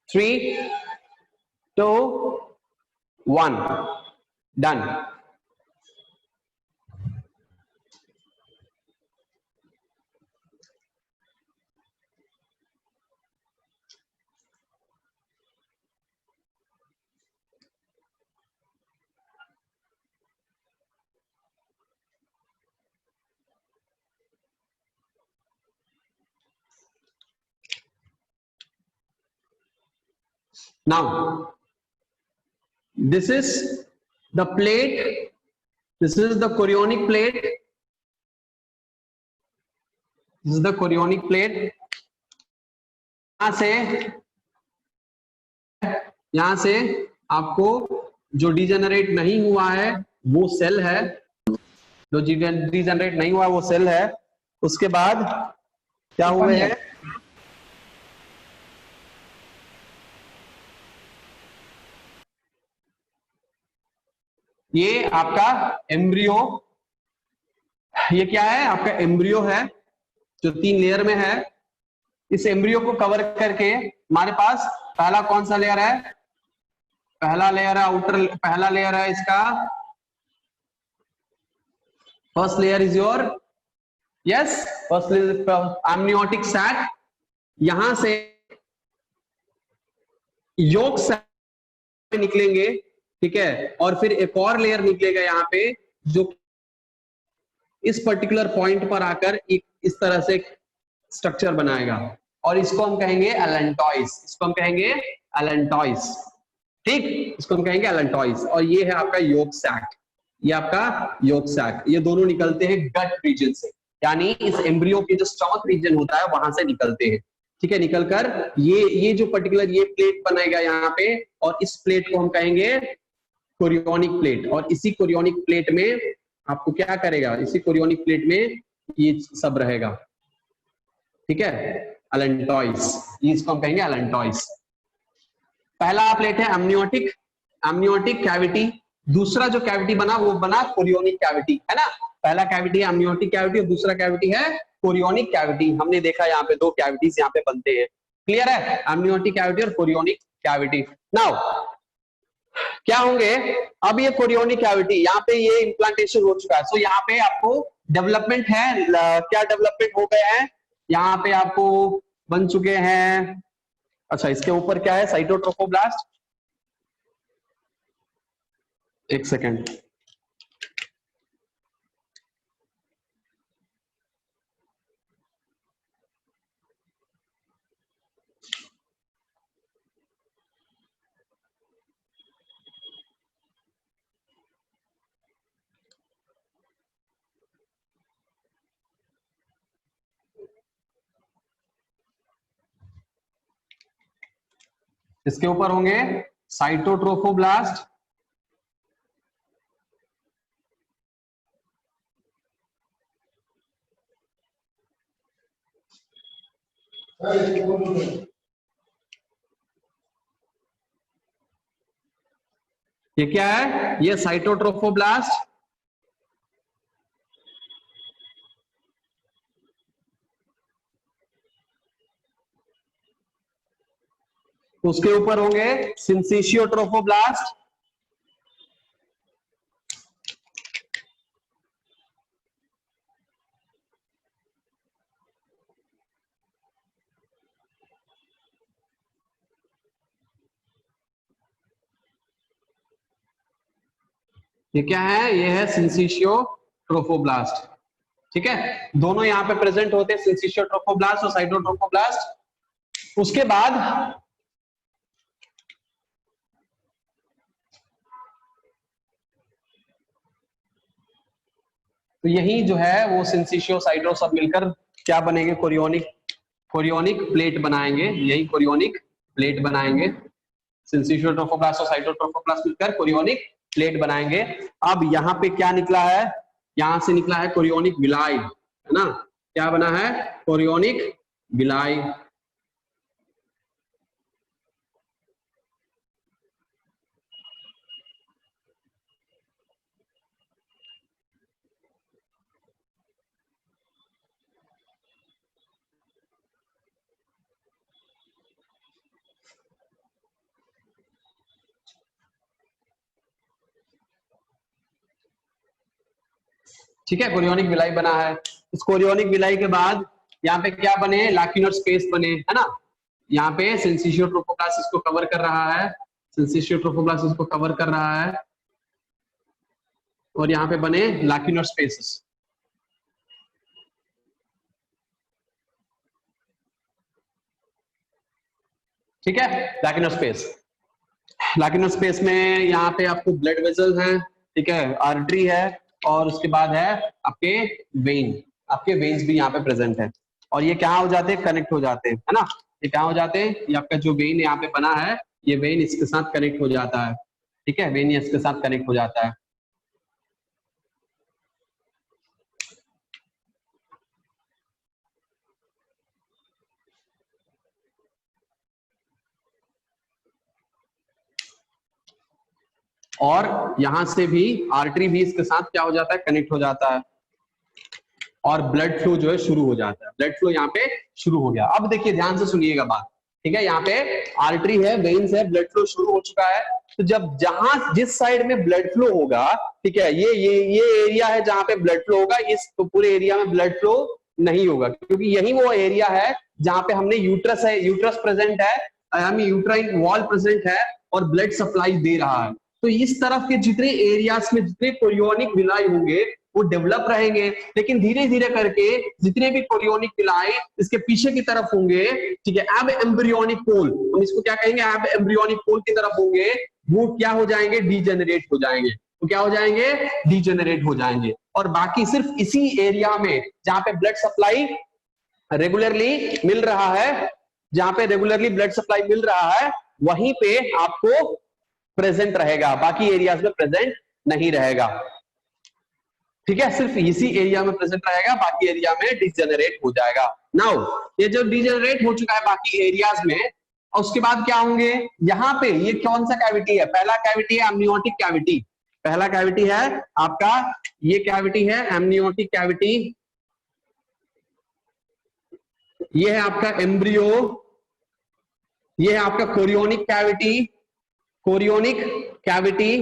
Three, two, 1, done. Now, this is the plate. This is the chorionic plate. This is the chorionic plate. यहां से आपको जो डिजेनरेट नहीं हुआ है वो सेल है, जो डिजेनरेट नहीं हुआ वो सेल है। उसके बाद क्या हुए हैं? ये आपका एम्ब्रियो, ये क्या है? आपका एम्ब्रियो है जो 3 लेयर में है। इस एम्ब्रियो को कवर करके हमारे पास पहला कौन सा लेयर है? पहला लेयर है आउटर, पहला लेयर है इसका, first layer is your, yes, first layer amniotic sac. यहां से योक सैक निकलेंगे, ठीक है, और फिर एक और लेयर निकलेगा यहाँ पे जो इस पर्टिकुलर पॉइंट पर आकर एक इस तरह से स्ट्रक्चर बनाएगा और इसको हम कहेंगे एलेंटॉइस। इसको हम कहेंगे एलेंटॉइस, ठीक, इसको हम कहेंगे एलेंटॉइस। और ये है आपका योक सैक, ये आपका योक सैक। ये दोनों निकलते हैं गट रीजन से, यानी इस एम्ब्रियो के जो स्टमक रीजन होता है वहां से निकलते हैं, ठीक है। निकलकर ये जो पर्टिकुलर ये प्लेट बनेगा यहाँ पे, और इस प्लेट को हम कहेंगे कोरियोनिक प्लेट। और इसी कोरियोनिक प्लेट में आपको क्या करेगा? इसी कोरियोनिक प्लेट में ये सब रहेगा, ठीक है, एलेंटॉइस। इसको हम कहेंगे एलेंटॉइस। पहला प्लेट है एमनियोटिक कैविटी। दूसरा जो कैविटी बना वो बना कोरियोनिक कैविटी, है ना। पहला कैविटी है एमनियोटिक कैविटी और दूसरा कैविटी है कोरियोनिक कैविटी। हमने देखा यहाँ पे 2 कैविटीज यहाँ पे बनते हैं, क्लियर है, एमनियोटिक कैविटी और कोरियोनिक कैविटी। नाउ क्या होंगे? अब ये कोरियोनिक कैविटी, यहाँ पे ये इम्प्लांटेशन हो चुका है। सो यहाँ पे आपको डेवलपमेंट है, क्या डेवलपमेंट हो गए हैं? यहाँ पे आपको बन चुके हैं, अच्छा इसके ऊपर क्या है? साइटोट्रोफोब्लास्ट। एक सेकेंड, इसके ऊपर होंगे साइटोट्रोफोब्लास्ट, ये क्या है, ये साइटोट्रोफोब्लास्ट, उसके ऊपर होंगे सिंसिशियोट्रोफोब्लास्ट, ये क्या है, ये है सिंसिशियोट्रोफोब्लास्ट। ठीक है, दोनों यहाँ पे प्रेजेंट होते हैं, सिंसिशियोट्रोफोब्लास्ट और साइटोट्रोफोब्लास्ट। उसके बाद तो यही जो है वो सिंसिशियो साइटो सब मिलकर क्या बनेंगे, कोरियोनिक, कोरियोनिक प्लेट बनाएंगे, यही कोरियोनिक प्लेट बनाएंगे। सिंसिशियोट्रोफोब्लास्ट और साइटोट्रोफोब्लास्ट मिलकर कोरियोनिक प्लेट बनाएंगे। अब यहाँ पे क्या निकला है, यहां से निकला है कोरियोनिक विलाय, है ना, क्या बना है, कोरियोनिक विलाय। ठीक है, कोरियोनिक विलाई बना है। इस कोरियोनिक विलाई के बाद यहाँ पे क्या बने, लाक्यूलर स्पेस बने, है ना, यहाँ पे सिंसिशियोट्रोफोब्लास्ट इसको कवर कर रहा है, सिंसिशियोट्रोफोब्लास्ट इसको कवर कर रहा है, और यहाँ पे बने लाक्यूलर स्पेसेस। ठीक है, लाक्यूलर स्पेस, लाक्यूलर स्पेस में यहाँ पे आपको ब्लड वेसल है, ठीक है, आर्टरी है, और उसके बाद है आपके वेन, आपके वेन्स भी यहाँ पे प्रेजेंट है, और ये क्या हो जाते हैं, कनेक्ट हो जाते हैं, है ना, ये क्या हो जाते हैं, ये आपका जो वेन यहाँ पे बना है, ये वेन इसके साथ कनेक्ट हो जाता है। ठीक है, वेन इसके साथ कनेक्ट हो जाता है। और यहां से भी आर्टरी भी इसके साथ क्या हो जाता है, कनेक्ट हो जाता है, और ब्लड फ्लो जो है शुरू हो जाता है, ब्लड फ्लो यहाँ पे शुरू हो गया। अब देखिए ध्यान से सुनिएगा बात, ठीक है, यहाँ पे आर्टरी है, वेन्स है, ब्लड फ्लो शुरू हो चुका है। तो जब जहां जिस साइड में ब्लड फ्लो होगा, ठीक है, ये एरिया है जहां पे ब्लड फ्लो होगा, इस तो पूरे एरिया में ब्लड फ्लो नहीं होगा, क्योंकि यही वो एरिया है जहां पे हमने यूट्रस है, यूट्रस प्रेजेंट है, हमें यूट्राइन वॉल प्रेजेंट है, और ब्लड सप्लाई दे रहा है। तो इस तरफ के जितने एरियाज में जितने कोरियोनिक विलाय होंगे वो डेवलप रहेंगे, लेकिन धीरे धीरे करके जितने भी कोरियोनिक विलाय इसके पीछे की तरफ होंगे, ठीक है, अब एम्ब्रियोनिक पोल, हम इसको क्या कहेंगे, अब एम्ब्रियोनिक पोल की तरफ होंगे, वो क्या हो जाएंगे, डीजेनरेट हो जाएंगे। तो क्या हो जाएंगे, डीजेनरेट हो जाएंगे, और बाकी सिर्फ इसी एरिया में जहां पे ब्लड सप्लाई रेगुलरली मिल रहा है, जहां पे रेगुलरली ब्लड सप्लाई मिल रहा है, वहीं पे आपको प्रेजेंट रहेगा, बाकी एरियाज में प्रेजेंट नहीं रहेगा। ठीक है, सिर्फ इसी एरिया में प्रेजेंट रहेगा, बाकी एरिया में डिजेनरेट हो जाएगा। नाउ ये जो डिजेनरेट हो चुका है बाकी एरियाज में, और उसके बाद क्या होंगे, यहाँ पे ये कौन सा कैविटी है, पहला कैविटी है एमनियोटिक कैविटी, पहला कैविटी है आपका, ये कैविटी है एमनियोटिक कैविटी, ये है आपका एम्ब्रियो, ये है आपका कोरियोनिक कैविटी, कोरियोनिक कैविटी,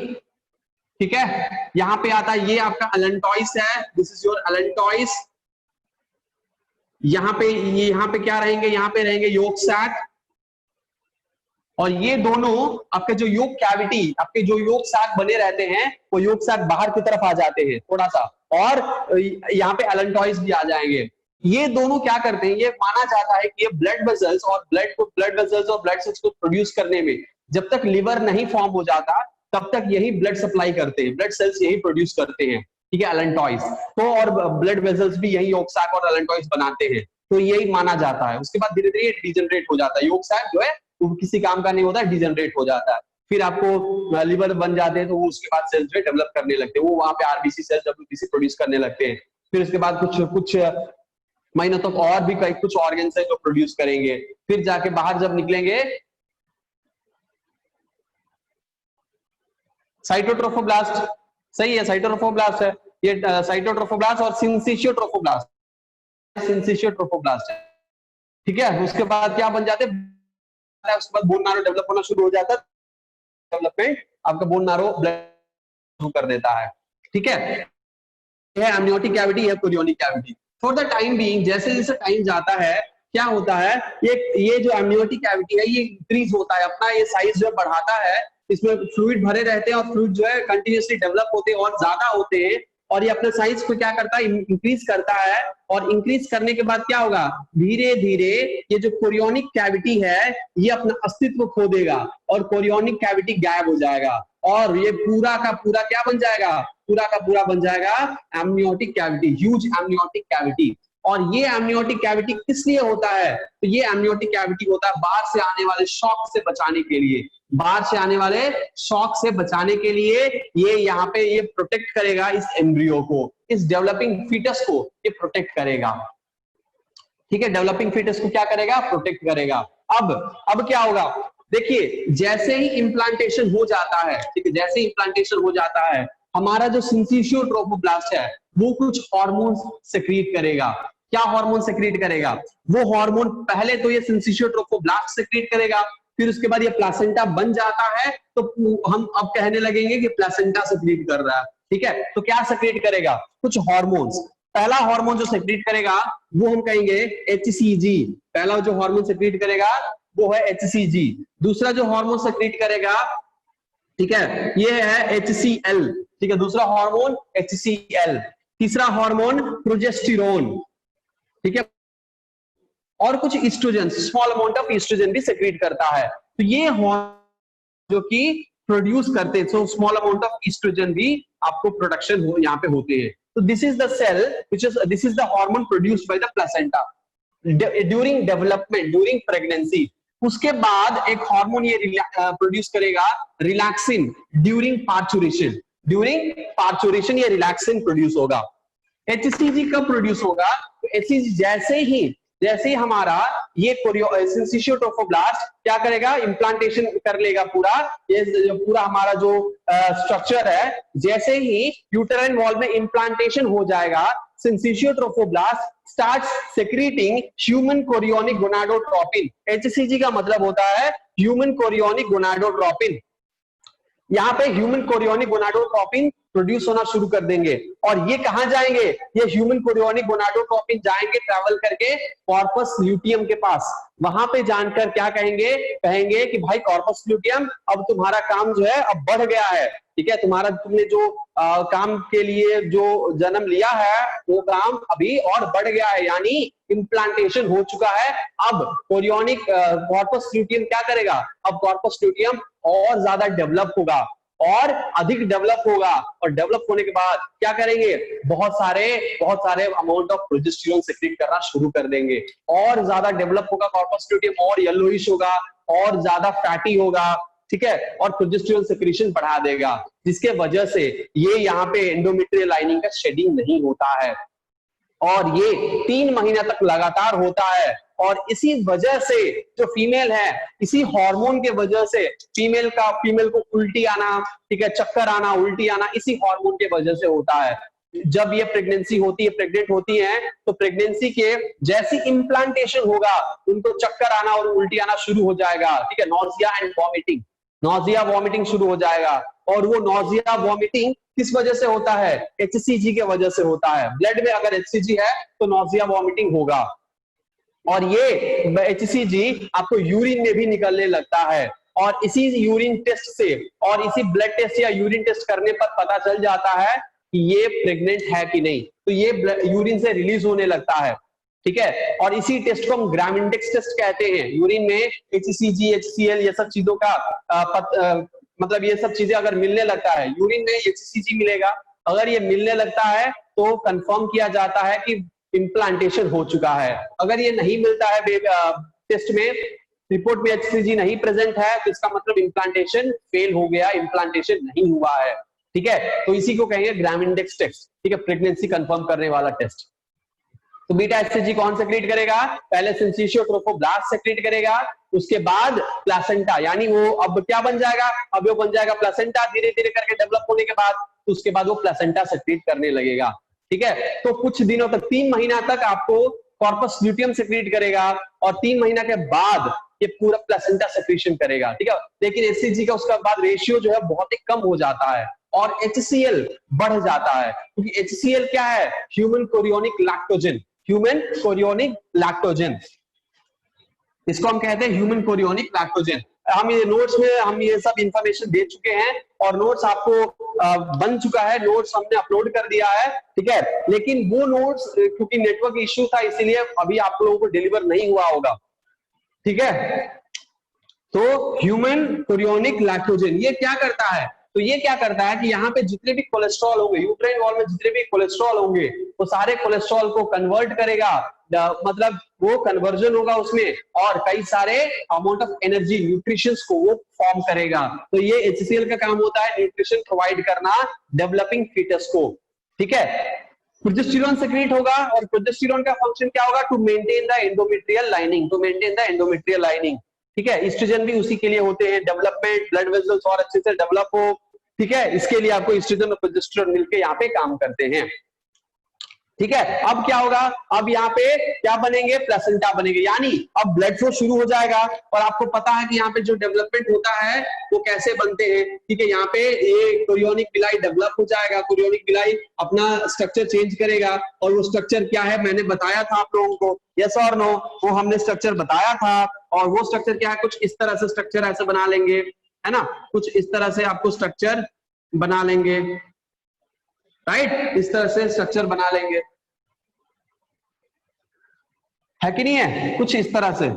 ठीक है, यहां पे आता है ये आपका अलेंटॉइस है, दिस इज योर अलेंटॉइस, यहां पे क्या रहेंगे, यहां पे रहेंगे योक सैक, और ये दोनों आपके जो योक कैविटी, आपके जो योक सैक बने रहते हैं, वो योक सैक बाहर की तरफ आ जाते हैं थोड़ा सा, और यहाँ पे अलेंटॉइस भी आ जाएंगे। ये दोनों क्या करते हैं, ये माना जाता है कि ये ब्लड वेसल्स और ब्लड वेसल्स और ब्लड सेल्स को प्रोड्यूस करने में, जब तक लिवर नहीं फॉर्म हो जाता तब तक यही ब्लड सप्लाई करते हैं, ब्लड सेल्स यही प्रोड्यूस करते हैं, ठीक है, अलेंटॉइस तो, और ब्लड वेसल्स भी यही योक सैक और अलेंटॉइस बनाते हैं, तो यही माना जाता है। उसके बाद धीरे धीरे डिजेनरेट हो जाता है, योक सैक जो है वो किसी काम का नहीं होता है, डिजनरेट हो जाता है। फिर आपको लिवर बन जाते हैं, तो वो उसके बाद सेल्स जो डेवलप करने लगते हैं, वो वहां पे आरबीसी सेल्स डब्ल्यूबीसी प्रोड्यूस करने लगते हैं। फिर उसके बाद कुछ कुछ महीनों तक और भी कई कुछ ऑर्गन्स है जो प्रोड्यूस करेंगे। फिर जाके बाहर जब निकलेंगे, साइटोट्रोफोब्लास्ट, सही है, साइटोट्रोफोब्लास्ट है ये, साइटोट्रोफोब्लास्ट और सिंसिशियोट्रोफोब्लास्ट, सिंसिशियोट्रोफोब्लास्ट है, ठीक है। उसके बाद क्या बन जाते हैं, उसके बाद बोन मैरो डेवलप होना शुरू हो जाता है, डेवलपमेंट आपका बोन मैरो शुरू कर देता है, ठीक है। यह एमनियोटिक कैविटी है, chorionic cavity. For the time being, जैसे जैसे टाइम जाता है क्या होता है, ये जो एमनियोटिक कैविटी है ये इंक्रीज होता है, अपना ये साइज जो बढ़ाता है, इसमें फ्लूइड भरे रहते हैं और फ्लूइड जो है कंटिन्यूसली डेवलप होते हैं और ज्यादा होते हैं, और ये अपने साइज को क्या करता है, इंक्रीज करता है। और इंक्रीज करने के बाद क्या होगा, धीरे धीरे ये जो कोरियोनिक कैविटी है ये अपना अस्तित्व खो देगा और कोरियोनिक कैविटी गायब हो जाएगा, और ये पूरा का पूरा क्या बन जाएगा, पूरा का पूरा बन जाएगा amniotic cavity, huge amniotic cavity. और ये एमनियोटिक कैविटी किस लिए होता है, तो ये एमनियोटिक कैविटी होता है बाहर से आने वाले शॉक से बचाने के लिए, बाहर से आने वाले शॉक से बचाने के लिए ये यहाँ पे ये प्रोटेक्ट करेगा इस एम्ब्रियो को, इस डेवलपिंग फीटस को ये प्रोटेक्ट करेगा, ठीक है। डेवलपिंग फीटस को क्या करेगा, प्रोटेक्ट करेगा। अब क्या होगा, देखिए जैसे ही इम्प्लांटेशन हो जाता है, ठीक है, जैसे ही इम्प्लांटेशन हो जाता है, हमारा जो सिंसिशियोट्रोफोब्लास्ट है वो कुछ हार्मोन सेक्रीट करेगा। क्या हार्मोन सेक्रीट करेगा, वो हार्मोन पहले तो ये सिंसिशियोट्रोफोब्लास्ट सेक्रीट करेगा, फिर उसके बाद ये प्लासेंटा बन जाता है, तो हम अब कहने लगेंगे कि प्लासेंटा सेक्रीट कर रहा है, ठीक है। तो क्या सेक्रीट करेगा, कुछ हार्मोन्स। पहला हार्मोन जो सेक्रीट करेगा वो हम कहेंगे HCG, पहला जो हार्मोन सेक्रीट करेगा वो है HCG। दूसरा जो हार्मोन सेक्रीट करेगा, ठीक है, ये है HCl, ठीक है, दूसरा हार्मोन HCl। तीसरा हार्मोन प्रोजेस्टेरोन, ठीक है, और कुछ estrogen, small amount of estrogen भी सेक्रेट करता है। तो ये जो कि प्रोड्यूस करते हैं, so small amount of estrogen भी आपको प्रोडक्शन हो यहाँ पे होते हैं। तो this is the cell which is, this is the hormone produced by the placenta during development, during pregnancy. उसके बाद एक हार्मोन ये प्रोड्यूस करेगा relaxin during parturition, during parturition ये रिलैक्सिन प्रोड्यूस होगा। HCG कब प्रोड्यूस होगा, तो HCG जैसे ही हमारा ये सिंसिशियोट्रोफोब्लास्ट क्या करेगा, इम्प्लांटेशन कर लेगा पूरा, ये पूरा हमारा जो स्ट्रक्चर है, जैसे ही यूटेराइन वॉल में इम्प्लांटेशन हो जाएगा, syncytiotrophoblast starts secreting human chorionic gonadotropin. HCG का मतलब होता है ह्यूमन कोरियोनिक गोनाडोट्रोपिन। यहाँ पे ह्यूमन कोरियोनिक गोनाडोट्रोपिन प्रोड्यूस होना शुरू कर देंगे, और ये कहां जाएंगे, ये ह्यूमन कोरियोनिक गोनाडोट्रोपिन जाएंगे ट्रैवल करके कॉर्पस ल्यूटियम के पास। वहां पे जानकर क्या कहेंगे, कहेंगे कि भाई कॉर्पस ल्यूटियम अब तुम्हारा काम जो है अब बढ़ गया है, ठीक है, तुम्हारा तुमने जो काम के लिए जो जन्म लिया है वो काम अभी और बढ़ गया है, यानी इम्प्लांटेशन हो चुका है। अब कोरियोनिक कॉर्पस ल्यूटियम क्या करेगा, अब कॉर्पस ल्यूटियम और ज्यादा डेवलप होगा और अधिक डेवलप होगा, और डेवलप होने के बाद क्या करेंगे, बहुत सारे अमाउंट ऑफ प्रोजेस्टेरोन सेक्रेट करना शुरू कर देंगे, और ज्यादा डेवलप होगा कॉर्पस ल्यूटियम, और येलोइश होगा और ज्यादा फैटी होगा, ठीक है, और प्रोजेस्टेरोन सेक्रेशन बढ़ा देगा, जिसके वजह से ये यहाँ पे एंडोमेट्रियल लाइनिंग का शेडिंग नहीं होता है, और ये 3 महीना तक लगातार होता है। और इसी वजह से जो फीमेल है, इसी हार्मोन के वजह से फीमेल को उल्टी आना, ठीक है, चक्कर आना, उल्टी आना, इसी हार्मोन के वजह से होता है। जब ये प्रेगनेंसी होती है, प्रेग्नेंट होती है, तो प्रेगनेंसी के जैसी इम्प्लांटेशन होगा उनको चक्कर आना और उल्टी आना शुरू हो जाएगा, ठीक है, nausea and vomiting, nausea vomiting शुरू हो जाएगा। और वो नॉजिया वॉमिटिंग किस वजह से होता है, HCG के वजह से होता है। ब्लड में अगर HCG है तो नॉजिया वॉमिटिंग होगा, और ये HCG आपको यूरिन में भी निकलने लगता है, और इसी यूरिन टेस्ट से और इसी ब्लड टेस्ट या यूरिन टेस्ट करने पर पता चल जाता है कि ये प्रेग्नेंट है कि नहीं, तो ये यूरिन से रिलीज होने लगता है, ठीक है। और इसी टेस्ट को हम ग्रामिंडेक्स टेस्ट कहते हैं। यूरिन में HCG, HCl ये सब चीजों का मतलब ये सब चीजें अगर मिलने लगता है, यूरिन में HCG मिलेगा, अगर ये मिलने लगता है तो कंफर्म किया जाता है कि इम्प्लांटेशन हो चुका है। अगर ये नहीं मिलता है टेस्ट में, रिपोर्ट में HCG नहीं प्रेजेंट है तो इसका मतलब इम्प्लांटेशन फेल हो गया, इम्प्लांटेशन नहीं हुआ है, ठीक है। तो इसी को कहेंगे ग्राम इंडेक्स टेस्ट, ठीक है, प्रेगनेंसी कंफर्म करने वाला टेस्ट। तो बीटा HCG कौन सेक्रेट करेगा? पहले सिंसिशियो ट्रोफोब्लास्ट सेक्रेट करेगा, उसके बाद प्लासेंटा, यानी वो अब क्या बन जाएगा, अब वो बन जाएगा प्लासेंटा, धीरे धीरे करके डेवलप होने के बाद, तो उसके बाद वो प्लासेंटा सेक्रेट करने लगेगा, ठीक है। तो कुछ दिनों तक, 3 महीना तक आपको कॉर्पस ल्यूटियम सेक्रेट करेगा और 3 महीना के बाद ये पूरा प्लासेंटा सेक्रेशन करेगा, ठीक है। लेकिन HCG का उसका बाद रेशियो जो है बहुत ही कम हो जाता है और HCl बढ़ जाता है, क्योंकि HCl क्या है? Human chorionic lactogen, human chorionic lactogen, इसको हम कहते हैं ह्यूमन कोरियोनिक लैक्टोजन। हम ये नोट्स में हम ये सब इंफॉर्मेशन दे चुके हैं और नोट्स आपको बन चुका है, नोट्स हमने अपलोड कर दिया है, ठीक है। लेकिन वो नोट्स क्योंकि नेटवर्क इश्यू था इसीलिए अभी आप लोगों को डिलीवर नहीं हुआ होगा, ठीक है। तो ह्यूमन कोरियोनिक लैक्टोजन ये क्या करता है? तो ये क्या करता है कि यहाँ पे जितने भी कोलेस्ट्रॉल होंगे, यूट्राइन वॉल में जितने भी कोलेस्ट्रॉल होंगे, वो सारे कोलेस्ट्रॉल को कन्वर्ट करेगा, मतलब वो कन्वर्जन होगा उसमें और कई सारे अमाउंट ऑफ एनर्जी, न्यूट्रिशंस को वो फॉर्म करेगा। तो ये HCl का काम होता है न्यूट्रिशन प्रोवाइड करना डेवलपिंग फीटस को, ठीक है। प्रोजेस्टेरॉन सेक्रेट होगा और प्रोजेस्टेरॉन का फंक्शन क्या होगा? To maintain the endometrial lining, to maintain the endometrial lining, ठीक है। ईस्ट्रोजन भी उसी के लिए होते हैं, डेवलपमेंट, ब्लड वेसल्स और अच्छे से डेवलप हो, ठीक है। इसके लिए आपको ईस्ट्रोजन और प्रोजेस्टेरॉन मिलकर यहाँ पे काम करते हैं, ठीक है। अब क्या होगा? अब यहाँ पे क्या बनेंगे? प्लेसेंटा बनेंगे, यानी अब ब्लड फ्लो शुरू हो जाएगा और आपको पता है कि यहाँ पे जो डेवलपमेंट होता है वो कैसे बनते हैं, ठीक है। यहाँ पे ये कोरियोनिक विलाई डेवलप हो जाएगा, कोरियोनिक विलाई अपना स्ट्रक्चर चेंज करेगा और वो स्ट्रक्चर क्या है मैंने बताया था आप लोगों को, यस और नो, वो हमने स्ट्रक्चर बताया था। और वो स्ट्रक्चर क्या है? कुछ इस तरह से स्ट्रक्चर ऐसे बना लेंगे, है ना, कुछ इस तरह से आपको स्ट्रक्चर बना लेंगे, राइट, इस तरह से स्ट्रक्चर बना लेंगे, है कि नहीं है? कुछ इस तरह से,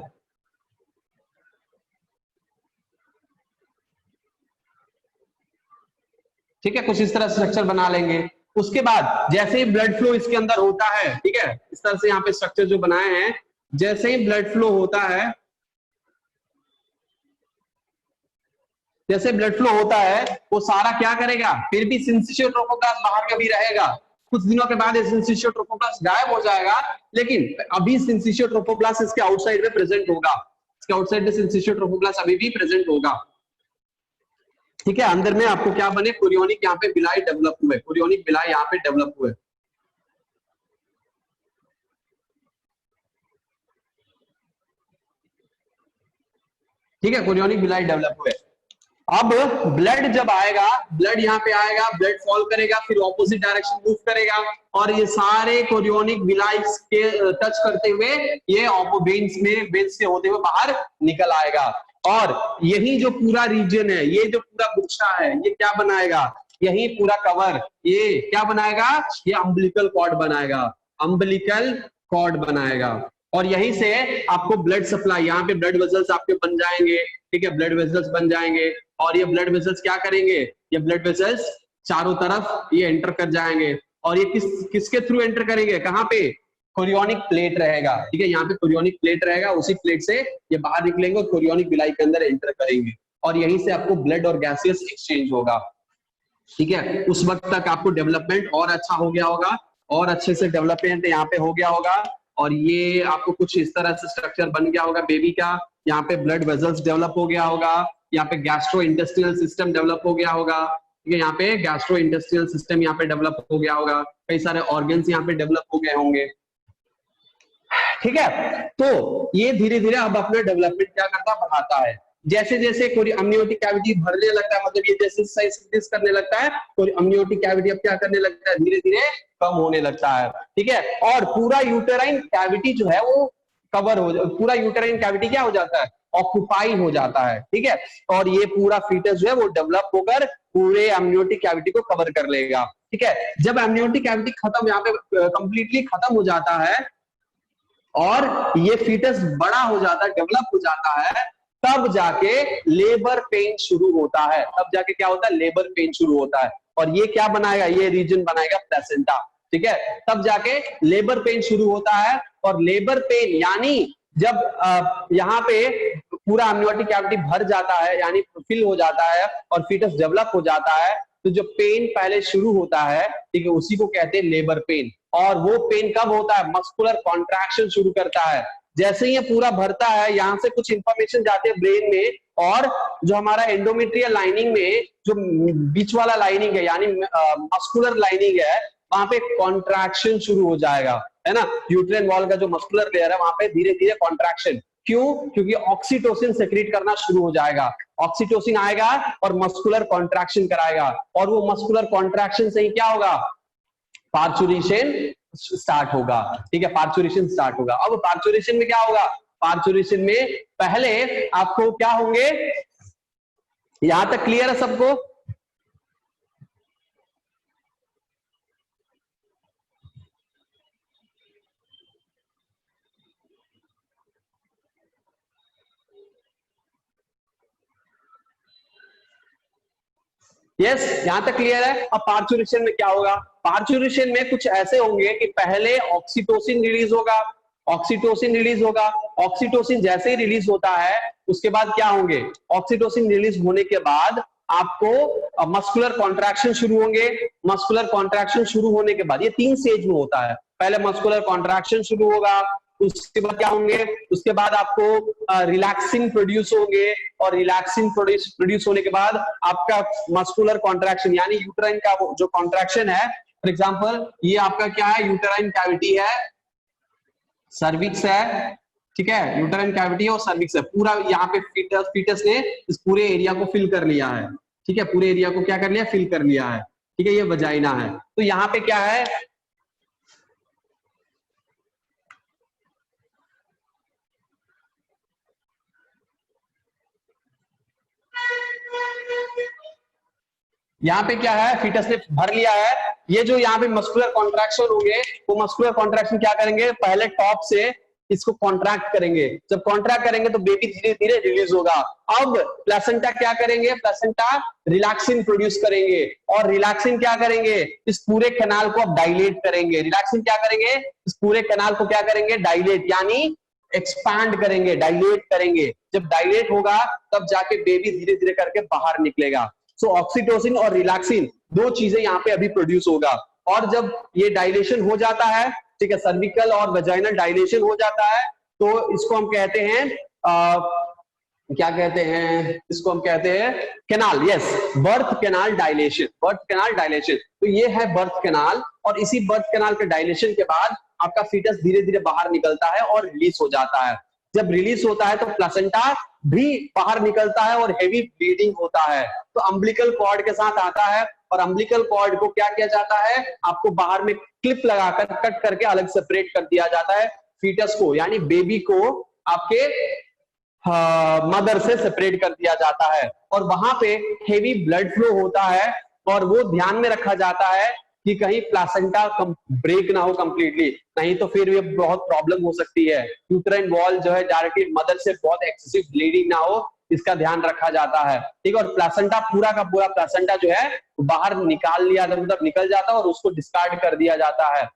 ठीक है, कुछ इस तरह से स्ट्रक्चर बना लेंगे। उसके बाद जैसे ही ब्लड फ्लो इसके अंदर होता है, ठीक है, इस तरह से यहाँ पे स्ट्रक्चर जो बनाए हैं, जैसे ही ब्लड फ्लो होता है, जैसे ब्लड फ्लो होता है वो सारा क्या करेगा? फिर भी सिंसिशियो ट्रोफोब्लास्ट बाहर का भी रहेगा, कुछ दिनों के बाद सिंसिशियो ट्रोफोब्लास्ट गायब हो जाएगा, लेकिन अभी सिंसिशियो ट्रोफोब्लास्ट इसके आउटसाइड में प्रेजेंट होगा, इसके आउटसाइड में सिंसिशियो ट्रोफोब्लास्ट अभी भी प्रेजेंट होगा, ठीक है। अंदर में आपको क्या बने? कोरियोनिक यहाँ पे विलाई डेवलप हुए, कोरियोनिक विलाई यहाँ पे डेवलप हुए, ठीक है, कोरियोनिक विलाई डेवलप हुए। अब ब्लड जब आएगा, ब्लड यहाँ पे आएगा, ब्लड फॉल करेगा, फिर ऑपोजिट डायरेक्शन मूव करेगा और ये सारे कोरियोनिक विलाई के टच करते हुए ये वेन्स में, वेन्स से होते हुए बाहर निकल आएगा। और यही जो पूरा रीजन है, ये जो पूरा गुच्छा है, ये क्या बनाएगा? यही पूरा कवर ये क्या बनाएगा? ये अम्बिलिकल कॉर्ड बनाएगा, अम्बिलिकल कॉर्ड बनाएगा। और यहीं से आपको ब्लड सप्लाई, यहाँ पे ब्लड वेसल्स आपके बन जाएंगे, ठीक है, ब्लड वेसल्स बन जाएंगे और ये ब्लड वेसल्स क्या करेंगे? ये ब्लड वेसल्स चारों तरफ ये एंटर कर जाएंगे और ये किसके थ्रू एंटर करेंगे? कहाँ पे? कोरियोनिक प्लेट रहेगा, ठीक है, यहाँ पे कोरियोनिक प्लेट रहेगा, उसी प्लेट से ये बाहर निकलेंगे और कोरियोनिक विलाई के अंदर एंटर करेंगे और यहीं से आपको ब्लड और गैसियस एक्सचेंज होगा, ठीक है। उस वक्त तक आपको डेवलपमेंट और अच्छा हो गया होगा और अच्छे से डेवलपमेंट यहाँ पे हो गया होगा और ये आपको कुछ इस तरह से स्ट्रक्चर बन गया होगा बेबी का, यहाँ पे ब्लड वेसल्स डेवलप हो गया होगा, यहाँ पे गैस्ट्रो इंटेस्टिनल सिस्टम डेवलप हो गया होगा, ठीक है, यहाँ पे गैस्ट्रो इंटेस्टिनल सिस्टम यहाँ पे डेवलप हो गया होगा, कई सारे ऑर्गन्स यहाँ पे डेवलप हो गए होंगे, ठीक है। तो ये धीरे धीरे अब अपना डेवलपमेंट क्या करता है? बढ़ाता है। जैसे जैसे कोई अम्नियोटिक कैविटी भरने लगता है, मतलब ये जैसे साइज करने लगता है, कोई अम्नियोटिक कैविटी अब क्या करने लगता है? धीरे धीरे कम होने लगता है, ठीक है। और पूरा यूटेराइन कैविटी जो है वो कवर हो, पूरा यूटेराइन कैविटी क्या हो जाता है? ऑक्यूपाई हो जाता है, ठीक है। और ये पूरा फीटस जो है वो डेवलप होकर पूरे अम्नियोटिक कैविटी को कवर कर लेगा, ठीक है। जब अम्नियोटिक कैविटी खत्म, यहाँ पे कंप्लीटली खत्म हो जाता है और ये फीटस बड़ा हो जाता है, डेवलप हो जाता है, तब जाके लेबर पेन शुरू होता है, तब जाके क्या होता है? लेबर पेन शुरू होता है और ये क्या बनाएगा? ये रीजन बनाएगा प्लेसेंटा, ठीक है। तब जाके लेबर पेन शुरू होता है और लेबर पेन यानी जब यहाँ पे पूरा एमनियोटिक कैविटी भर जाता है यानी फिल हो जाता है और फीटस डेवलप हो जाता है, तो जो पेन पहले शुरू होता है, ठीक है, उसी को कहते हैं लेबर पेन। और वो पेन कब होता है? मस्कुलर कॉन्ट्रैक्शन शुरू करता है। जैसे ही ये पूरा भरता है, यहाँ से कुछ इंफॉर्मेशन जाते हैं ब्रेन में, और जो हमारा एंडोमेट्रियल लाइनिंग में जो बीच वाला लाइनिंग है यानी मस्कुलर लाइनिंग है, वहां पे कॉन्ट्रैक्शन शुरू हो जाएगा, है ना। यूट्राइन वॉल का जो मस्कुलर लेयर है वहां पे धीरे धीरे कॉन्ट्रैक्शन। क्यों? क्योंकि ऑक्सीटोसिन सेक्रेट करना शुरू हो जाएगा। ऑक्सीटोसिन आएगा और मस्कुलर कॉन्ट्रैक्शन कराएगा, और वो मस्कुलर कॉन्ट्रैक्शन से ही क्या होगा? पार्चुरेशन स्टार्ट होगा, ठीक है, पार्चुरेशन स्टार्ट होगा। अब पार्चुरेशन में क्या होगा? पार्चुरेशन में पहले आपको क्या होंगे, यहां तक क्लियर है सबको? यस, यहां तक क्लियर है। अब पार्चुरेशन में क्या होगा? पार्चुरेशन में कुछ ऐसे होंगे कि पहले ऑक्सीटोसिन रिलीज होगा, ऑक्सीटोसिन रिलीज होगा। ऑक्सीटोसिन जैसे ही रिलीज होता है, उसके बाद क्या होंगे? ऑक्सीटोसिन रिलीज होने के बाद आपको मस्कुलर कॉन्ट्रैक्शन शुरू होंगे। मस्कुलर कॉन्ट्रैक्शन शुरू होने के बाद, ये 3 स्टेज में होता है। पहले मस्कुलर कॉन्ट्रैक्शन शुरू होगा, उसके बाद क्या होंगे? उसके बाद आपको रिलैक्सिन प्रोड्यूस होंगे, और रिलैक्सिन प्रोड्यूस होने के बाद आपका मस्कुलर कॉन्ट्रैक्शन यानी यूट्राइन का जो कॉन्ट्रैक्शन है, फॉर एग्जांपल ये आपका क्या है? यूट्राइन कैविटी है, सर्विक्स है, ठीक है, यूट्राइन कैविटी है और सर्विक्स है। पूरा यहाँ पे फीटस ने इस पूरे एरिया को फिल कर लिया है, ठीक है, पूरे एरिया को क्या कर लिया? फिल कर लिया है, ठीक है, ये वजाइना है। तो यहाँ पे क्या है? यहाँ पे क्या है? फीटस ने भर लिया है। ये जो यहाँ पे मस्कुलर कॉन्ट्रैक्शन होंगे, वो मस्कुलर कॉन्ट्रैक्शन क्या करेंगे? पहले टॉप से इसको कॉन्ट्रैक्ट करेंगे। जब कॉन्ट्रैक्ट करेंगे तो बेबी धीरे धीरे रिलीज होगा। अब प्लेसेंटा क्या करेंगे? प्लेसेंटा रिलैक्सिन प्रोड्यूस करेंगे, और रिलैक्सिन क्या करेंगे? इस पूरे कैनाल को अब डायलेट करेंगे। रिलैक्सिन क्या करेंगे? इस पूरे कैनाल को क्या करेंगे? डायलेट यानी एक्सपैंड करेंगे, डायलेट करेंगे। जब डायलेट होगा तब जाके बेबी धीरे धीरे करके बाहर निकलेगा। सो ऑक्सीटोसिन और रिलैक्सिन दो चीजें यहाँ पे अभी प्रोड्यूस होगा। और जब ये डायलेशन हो जाता है, ठीक है, सर्विकल और वेजाइनल डायलेशन हो जाता है, तो इसको हम कहते हैं क्या कहते हैं? इसको हम कहते हैं canal. Yes, birth canal dilation, birth canal dilation. तो ये है बर्थ कैनाल, और इसी बर्थ कैनाल के डायलेशन के बाद आपका फीटस धीरे धीरे बाहर निकलता है और रिलीज हो जाता है। जब रिलीज होता है तो प्लेसेंटा भी बाहर निकलता है और हेवी ब्लीडिंग होता है, तो अम्बिलिकल कॉर्ड के साथ आता है, और अम्बिलिकल कॉर्ड को क्या किया जाता है? आपको बाहर में क्लिप लगाकर कट करके अलग सेपरेट कर दिया जाता है। फीटस को यानी बेबी को आपके मदर से सेपरेट कर दिया जाता है, और वहां पे हेवी ब्लड फ्लो होता है, और वो ध्यान में रखा जाता है कि कहीं प्लासेंटा ब्रेक ना हो कंप्लीटली, नहीं तो फिर ये बहुत प्रॉब्लम हो सकती है। यूट्राइन वॉल जो है डायरेक्टली मदर से बहुत एक्सेसिव ब्लीडिंग ना हो, इसका ध्यान रखा जाता है, ठीक है। और प्लासेंटा पूरा का पूरा प्लासेंटा जो है बाहर निकाल लिया, मतलब निकल जाता है और उसको डिस्कार्ड कर दिया जाता है,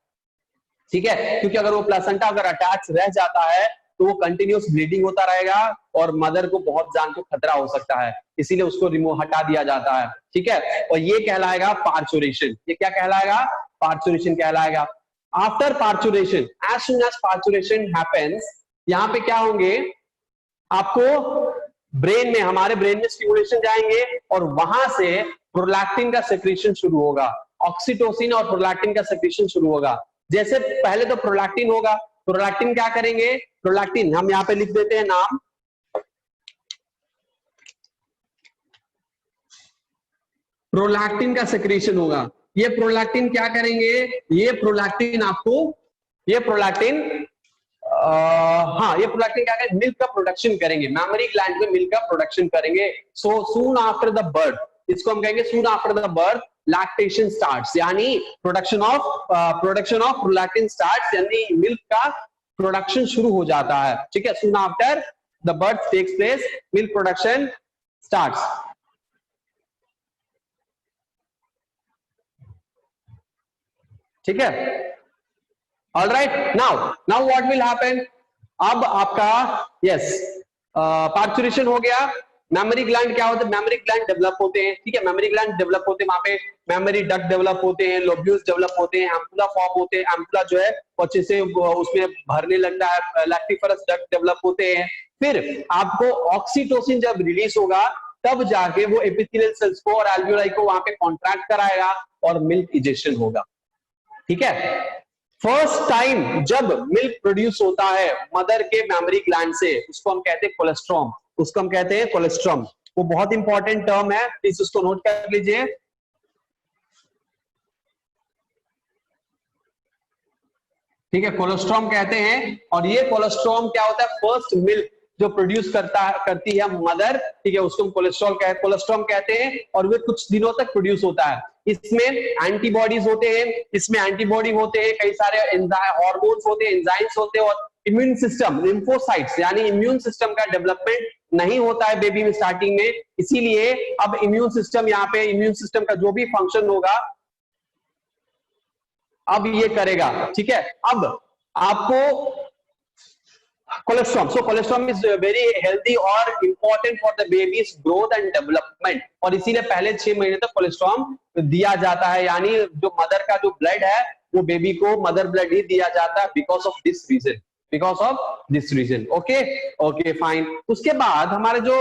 ठीक है। क्योंकि अगर वो प्लासेंटा अगर अटैच रह जाता है तो वो कंटिन्यूस ब्लीडिंग होता रहेगा और मदर को बहुत जान को खतरा हो सकता है, इसीलिए उसको रिमूव हटा दिया जाता है, ठीक है। और ये कहलाएगा पार्चुरेशन। ये क्या कहलाएगा? पार्चुरेशन कहलाएगा। After parturition, as soon as parturition happens, यहाँ पे क्या होंगे? आपको ब्रेन में, हमारे ब्रेन में स्टिमुलेशन जाएंगे, और वहां से प्रोलैक्टिन का सेक्रेशन शुरू होगा। ऑक्सीटोसिन और प्रोलैक्टिन का सेक्रेशन शुरू होगा। जैसे पहले तो प्रोलैक्टिन होगा, प्रोलैक्टिन क्या करेंगे? प्रोलैक्टिन हम यहाँ पे लिख देते हैं नाम, प्रोलैक्टिन का सेक्रेशन होगा। ये प्रोलैक्टिन क्या करेंगे? ये प्रोलैक्टिन आपको, ये प्रोलैक्टिन हाँ, ये प्रोलैक्टिन क्या करेंगे? मिल्क का प्रोडक्शन करेंगे, मैमरी ग्लैंड में मिल्क का प्रोडक्शन करेंगे। So soon after the birth, इसको हम कहेंगे soon after the birth lactation starts, यानी प्रोडक्शन ऑफ प्रोलैक्टिन स्टार्ट्स, यानी मिल्क का प्रोडक्शन शुरू हो जाता है, ठीक है। Soon after the birth takes place, milk production starts, ठीक है। All right, now what will happen? अब आपका, यस, पार्चुरेशन हो गया। मेमोरी ग्लैंड क्या होता है, मेमोरी ग्लैंड डेवलप होते हैं, ठीक है, मेमोरी ग्लैंड डेवलप होते हैं, वहां पे मेमोरी डक्ट डेवलप होते हैं, लोब्यूल्स डेवलप होते हैं, एम्पुला फॉर्म होते हैं, एम्पुला जो है अच्छे से उसमें भरने लगता है, लैक्टिफरस डक्ट डेवलप होते हैं। फिर आपको ऑक्सीटोसिन जब रिलीज होगा तब जाके वो एपिथेलियल सेल्स को और एल्वियोलाई को वहां पे कॉन्ट्रैक्ट कराएगा और मिल्क इजेक्शन होगा, ठीक है। फर्स्ट टाइम जब मिल्क प्रोड्यूस होता है मदर के मेमोरी ग्लैंड से, उसको हम कहते हैं कोलेस्ट्रॉम, उसको हम कहते हैं कोलेस्ट्रॉम। वो बहुत इंपॉर्टेंट टर्म है, प्लीज उसको नोट कर लीजिए। ठीक है, कोलेस्ट्रॉम कहते हैं। और ये कोलेस्ट्रॉम क्या होता है, फर्स्ट मिल्क जो प्रोड्यूस करती है मदर, ठीक है, उसको हम कोलेस्ट्रॉम कहते हैं। और वे कुछ दिनों तक प्रोड्यूस होता है। इसमें एंटीबॉडीज होते हैं, इसमें एंटीबॉडी होते हैं, कई सारे हार्मोन्स होते हैं, एंजाइम्स होते हैं, और इम्यून सिस्टम, लिम्फोसाइट्स यानी इम्यून सिस्टम का डेवलपमेंट नहीं होता है बेबी में स्टार्टिंग में। इसीलिए अब इम्यून सिस्टम, यहाँ पे इम्यून सिस्टम का जो भी फंक्शन होगा अब ये करेगा, ठीक है। अब आपको cholesterol, so cholesterol is very healthy और important for the baby's growth and development, और इसीलिए पहले 6 महीने तक कोलेस्ट्रॉम दिया जाता है, यानी जो मदर का जो ब्लड है वो बेबी को मदर ब्लड ही दिया जाता है, because of this reason, because of this reason. Okay okay fine. उसके बाद हमारे जो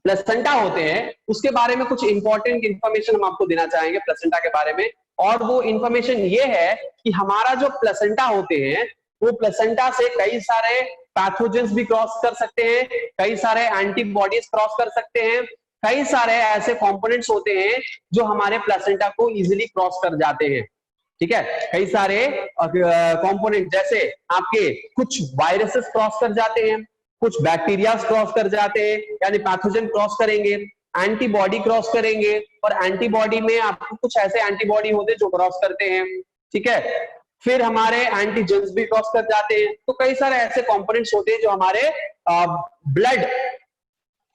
प्लेसेंटा होते हैं उसके बारे में कुछ इंपॉर्टेंट इंफॉर्मेशन हम आपको देना चाहेंगे प्लेसेंटा के बारे में। और वो इंफॉर्मेशन ये है कि हमारा जो प्लेसेंटा होते हैं वो प्लेसेंटा से कई सारे पैथोजेंस भी क्रॉस कर सकते हैं, कई सारे एंटीबॉडीज क्रॉस कर सकते हैं, कई सारे ऐसे कंपोनेंट्स होते हैं जो हमारे प्लेसेंटा को इजीली क्रॉस कर जाते हैं, ठीक है। कई सारे कंपोनेंट जैसे आपके कुछ वायरसेस क्रॉस कर जाते हैं, कुछ बैक्टीरिया क्रॉस कर जाते हैं, यानी पैथोजन क्रॉस करेंगे, एंटीबॉडी क्रॉस करेंगे, और एंटीबॉडी में आपको कुछ ऐसे एंटीबॉडी होते हैं जो क्रॉस करते हैं, ठीक है। फिर हमारे एंटीजेंस भी क्रॉस कर जाते हैं। तो कई सारे ऐसे कंपोनेंट्स होते हैं जो हमारे ब्लड,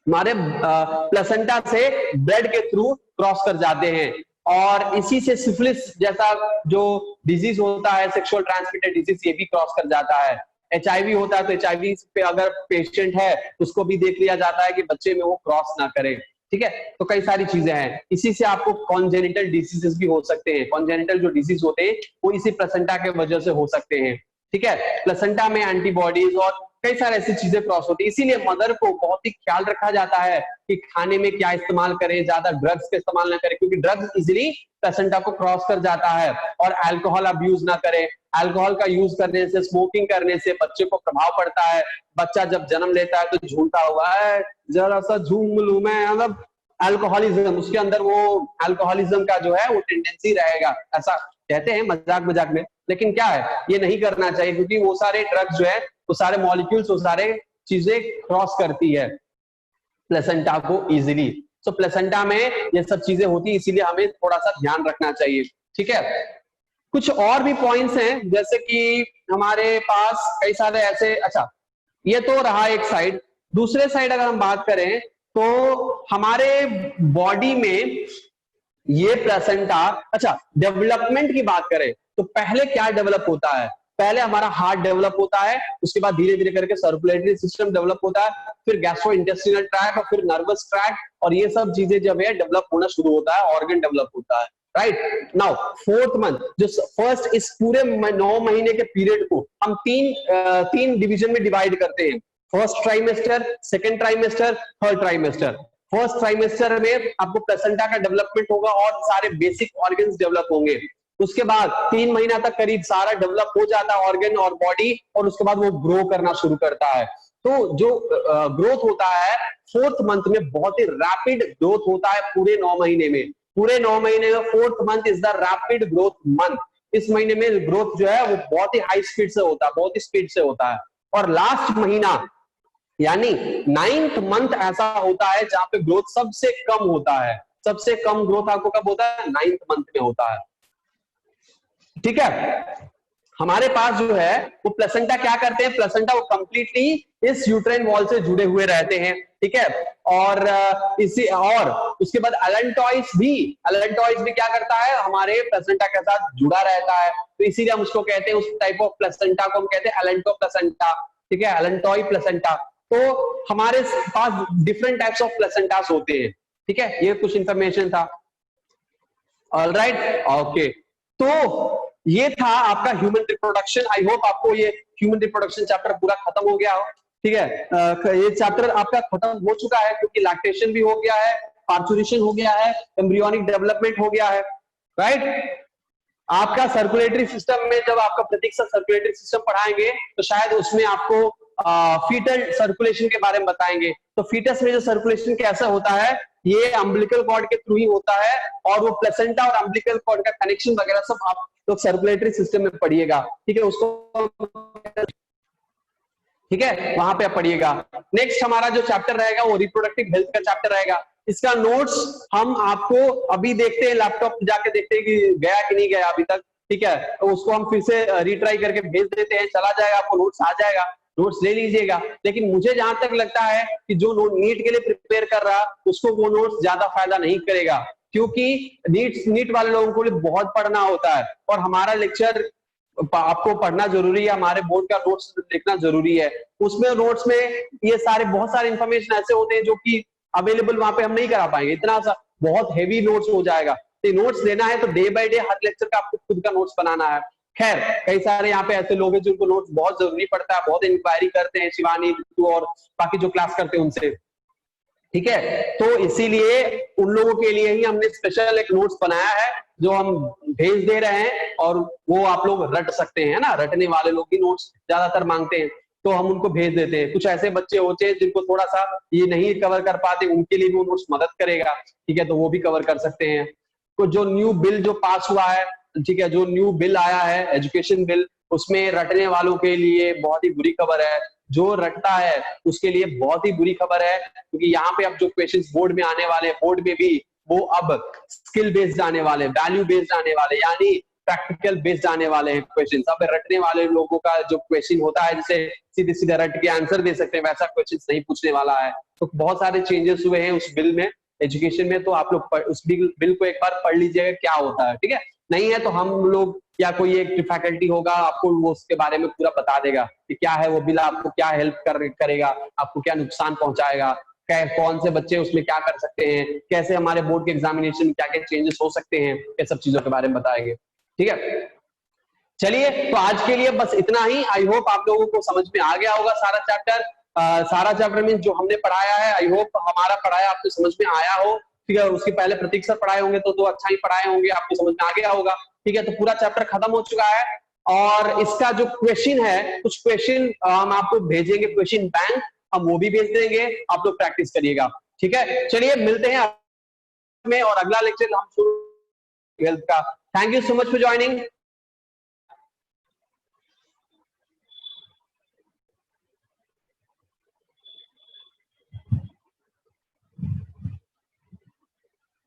हमारे प्लेसेंटा से ब्लड के थ्रू क्रॉस कर जाते हैं। और इसी से सिफिलिस जैसा जो डिजीज होता है, सेक्सुअल ट्रांसमिटेड डिजीज, ये भी क्रॉस कर जाता है। HIV होता है तो HIV पे अगर पेशेंट है उसको भी देख लिया जाता है कि बच्चे में वो क्रॉस ना करे, ठीक है। तो कई सारी चीजें हैं। इसी से आपको कॉन्जेनिटल डिजीजेस भी हो सकते हैं, कॉन्जेनिटल जो डिजीज होते हैं वो इसी प्लेसेंटा के वजह से हो सकते हैं, ठीक है। प्लेसेंटा में एंटीबॉडीज और कई सारी ऐसी चीजें क्रॉस होती है, इसीलिए मदर को बहुत ही ख्याल रखा जाता है कि खाने में क्या इस्तेमाल करें, ज्यादा ड्रग्स का इस्तेमाल ना करें, क्योंकि ड्रग्स इजीली प्लेसेंटा को क्रॉस कर जाता है। और अल्कोहल अब्यूज ना करें, अल्कोहल का यूज करने से, स्मोकिंग करने से बच्चे को प्रभाव पड़ता है। बच्चा जब जन्म लेता है तो झूलता हुआ है, जरा सा झूम लूं मैं, मतलब अल्कोहलिज्म, उसके अंदर वो अल्कोहलिज्म का जो है वो टेंडेंसी रहेगा, ऐसा कहते हैं मजाक मजाक में। लेकिन क्या है, ये नहीं करना चाहिए, क्योंकि वो सारे ड्रग्स जो है, वो सारे मॉलिक्यूल्स, वो सारे चीजें क्रॉस करती है प्लेसेंटा को इजीली। सो प्लेसेंटा में ये सब चीजें होती है, इसीलिए हमें थोड़ा सा ध्यान रखना चाहिए, ठीक है। कुछ और भी पॉइंट्स हैं, जैसे कि हमारे पास कई सारे ऐसे, अच्छा ये तो रहा एक साइड। दूसरे साइड अगर हम बात करें तो हमारे बॉडी में ये प्लेसेंटा, अच्छा डेवलपमेंट की बात करें तो पहले क्या डेवलप होता है, पहले हमारा हार्ट डेवलप होता है, उसके बाद धीरे धीरे करके सर्कुलेटरी सिस्टम डेवलप होता है, फिर गैस्ट्रो इंटेस्टिनल ट्रैक्ट और फिर नर्वस ट्रैक्ट, और ये सब चीजें जब है डेवलप होना शुरू होता है, ऑर्गन डेवलप होता है, राइट। नाउ 4th मंथ, जो फर्स्ट, इस पूरे 9 महीने के पीरियड को हम तीन डिवीजन में डिवाइड करते हैं, first trimester, second trimester, third trimester. First trimester में आपको प्लेसेंटा का डेवलपमेंट होगा और सारे बेसिक ऑर्गन्स डेवलप होंगे। उसके बाद 3 महीना तक करीब सारा डेवलप हो जाता है ऑर्गन और बॉडी, और उसके बाद वो ग्रो करना शुरू करता है। तो जो ग्रोथ होता है 4th मंथ में, बहुत ही रैपिड ग्रोथ होता है पूरे 9 महीने में, पूरे 9 महीने में 4th month is the rapid growth month. इस महीने में ग्रोथ जो है वो बहुत ही हाई स्पीड से होता है, बहुत ही स्पीड से होता है। और लास्ट महीना यानी 9th मंथ ऐसा होता है जहां पे ग्रोथ सबसे कम होता है, सबसे कम ग्रोथ आपको कब होता है, 9th मंथ में होता है, ठीक है। हमारे पास जो है वो प्लेसेंटा क्या करते हैं, प्लेसेंटा वो कंप्लीटली इस यूट्राइन वॉल से जुड़े हुए रहते हैं, ठीक है। और इसी, और उसके बाद एलेंटॉइड्स भी क्या करता है, हमारे प्लेसेंटा के साथ जुड़ा रहता है, तो इसीलिए हम उसको कहते हैं, उस टाइप ऑफ प्लेसेंटा को हम कहते हैं एलेंटो प्लेसेंटा, ठीक है, एलेंटॉय प्लेसेंटा। तो हमारे पास डिफरेंट टाइप्स ऑफ प्लेसेंटास होते हैं, ठीक है, ये कुछ इंफॉर्मेशन था। ऑलराइट, ओके, तो ये था आपका ह्यूमन रिप्रोडक्शन। आई होप आपको ये ह्यूमन रिप्रोडक्शन चैप्टर पूरा खत्म हो गया हो, ठीक है। ये चैप्टर आपका खत्म हो चुका है क्योंकि लैक्टेशन भी हो गया है, पार्चुरेशन हो गया है, एम्ब्रियोनिक डेवलपमेंट हो गया है, राइट। आपका सर्कुलेटरी सिस्टम में जब आपका प्रतीक्षा सर्कुलेटरी सिस्टम पढ़ाएंगे तो शायद उसमें आपको फीटल सर्कुलेशन के बारे में बताएंगे। तो फीटस में जो सर्कुलेशन कैसा होता है, ये अम्बिलिकल कॉर्ड के थ्रू ही होता है, और वो प्लेसेंटा और अम्बिलिकल कॉर्ड का कनेक्शन वगैरह सब आप लोग सर्कुलेटरी सिस्टम में पढ़िएगा, ठीक है, उसको, ठीक है, वहां पे आप पढ़िएगा। नेक्स्ट हमारा जो चैप्टर रहेगा वो रिप्रोडक्टिव हेल्थ का चैप्टर रहेगा। इसका नोट्स हम आपको अभी देखते हैं, लैपटॉप जाके देखते हैं कि गया कि नहीं गया अभी तक, ठीक है, तो उसको हम फिर से रिट्राई करके भेज देते हैं, चला जाएगा, आपको नोट्स आ जाएगा, नोट्स ले लीजिएगा। लेकिन मुझे जहां तक लगता है कि जो नीट के लिए प्रिपेयर कर रहा उसको वो नोट्स ज्यादा फायदा नहीं करेगा, क्योंकि नीट वाले लोगों को बहुत पढ़ना होता है, और हमारा लेक्चर आपको पढ़ना जरूरी है, हमारे बोर्ड का नोट्स देखना जरूरी है। उसमें नोट्स में ये सारे बहुत सारे इंफॉर्मेशन ऐसे होते हैं जो कि अवेलेबल वहां पे हम नहीं करा पाएंगे, इतना सा बहुत हेवी नोट्स हो जाएगा। तो नोट्स लेना है तो day by day her lecture का आपको खुद का नोट्स बनाना है। खैर, कई सारे यहाँ पे ऐसे लोग हैं जिनको नोट्स बहुत जरूरी पड़ता है, बहुत इंक्वायरी करते हैं, शिवानी और बाकी जो क्लास करते हैं उनसे, ठीक है। तो इसीलिए उन लोगों के लिए ही हमने स्पेशल एक नोट्स बनाया है जो हम भेज दे रहे हैं, और वो आप लोग रट सकते हैं ना, रटने वाले लोग ही नोट्स ज्यादातर मांगते हैं, तो हम उनको भेज देते हैं। कुछ ऐसे बच्चे होते हैं जिनको थोड़ा सा ये नहीं कवर कर पाते, उनके लिए वो नोट्स मदद करेगा, ठीक है, तो वो भी कवर कर सकते हैं। तो जो न्यू बिल जो पास हुआ है, ठीक है, जो न्यू बिल आया है एजुकेशन बिल, उसमें रटने वालों के लिए बहुत ही बुरी खबर है, जो रटता है उसके लिए बहुत ही बुरी खबर है, क्योंकि यहाँ पे अब जो क्वेश्चंस बोर्ड में आने वाले हैं, बोर्ड में भी वो अब स्किल बेस्ड आने वाले, वैल्यू बेस्ड आने वाले, यानी प्रैक्टिकल बेस्ड आने वाले हैं क्वेश्चन। अब रटने वाले लोगों का जो क्वेश्चन होता है, जैसे सीधे सीधे रट के आंसर दे सकते हैं, वैसा क्वेश्चन नहीं पूछने वाला है। तो बहुत सारे चेंजेस हुए हैं उस बिल में, एजुकेशन में, तो आप लोग उस बिल को एक बार पढ़ लीजिएगा क्या होता है, ठीक है। नहीं है तो हम लोग या कोई एक फैकल्टी होगा आपको वो उसके बारे में पूरा बता देगा कि क्या है वो बिल, आपको क्या हेल्प करेगा, आपको क्या नुकसान पहुंचाएगा, कौन से बच्चे उसमें क्या कर सकते हैं, कैसे हमारे बोर्ड के एग्जामिनेशन में क्या क्या चेंजेस हो सकते हैं, ये सब चीजों के बारे में बताएंगे, ठीक है। चलिए, तो आज के लिए बस इतना ही। आई होप आप लोगों को समझ में आ गया होगा सारा चैप्टर। सारा चैप्टर मीन जो हमने पढ़ाया है, आई होप हमारा पढ़ाया आपको समझ में आया हो, ठीक है। उसके पहले प्रतीक सर पढ़ाए होंगे तो अच्छा ही पढ़ाए होंगे, आपको समझ में आ गया होगा, ठीक है। तो पूरा चैप्टर खत्म हो चुका है, और इसका जो क्वेश्चन है, कुछ क्वेश्चन हम आपको भेजेंगे, क्वेश्चन बैंक हम वो भी भेज देंगे, आप लोग प्रैक्टिस करिएगा, ठीक है। चलिए मिलते हैं में, और अगला लेक्चर हम शुरू हेल्थ का। Thank you so much for joining.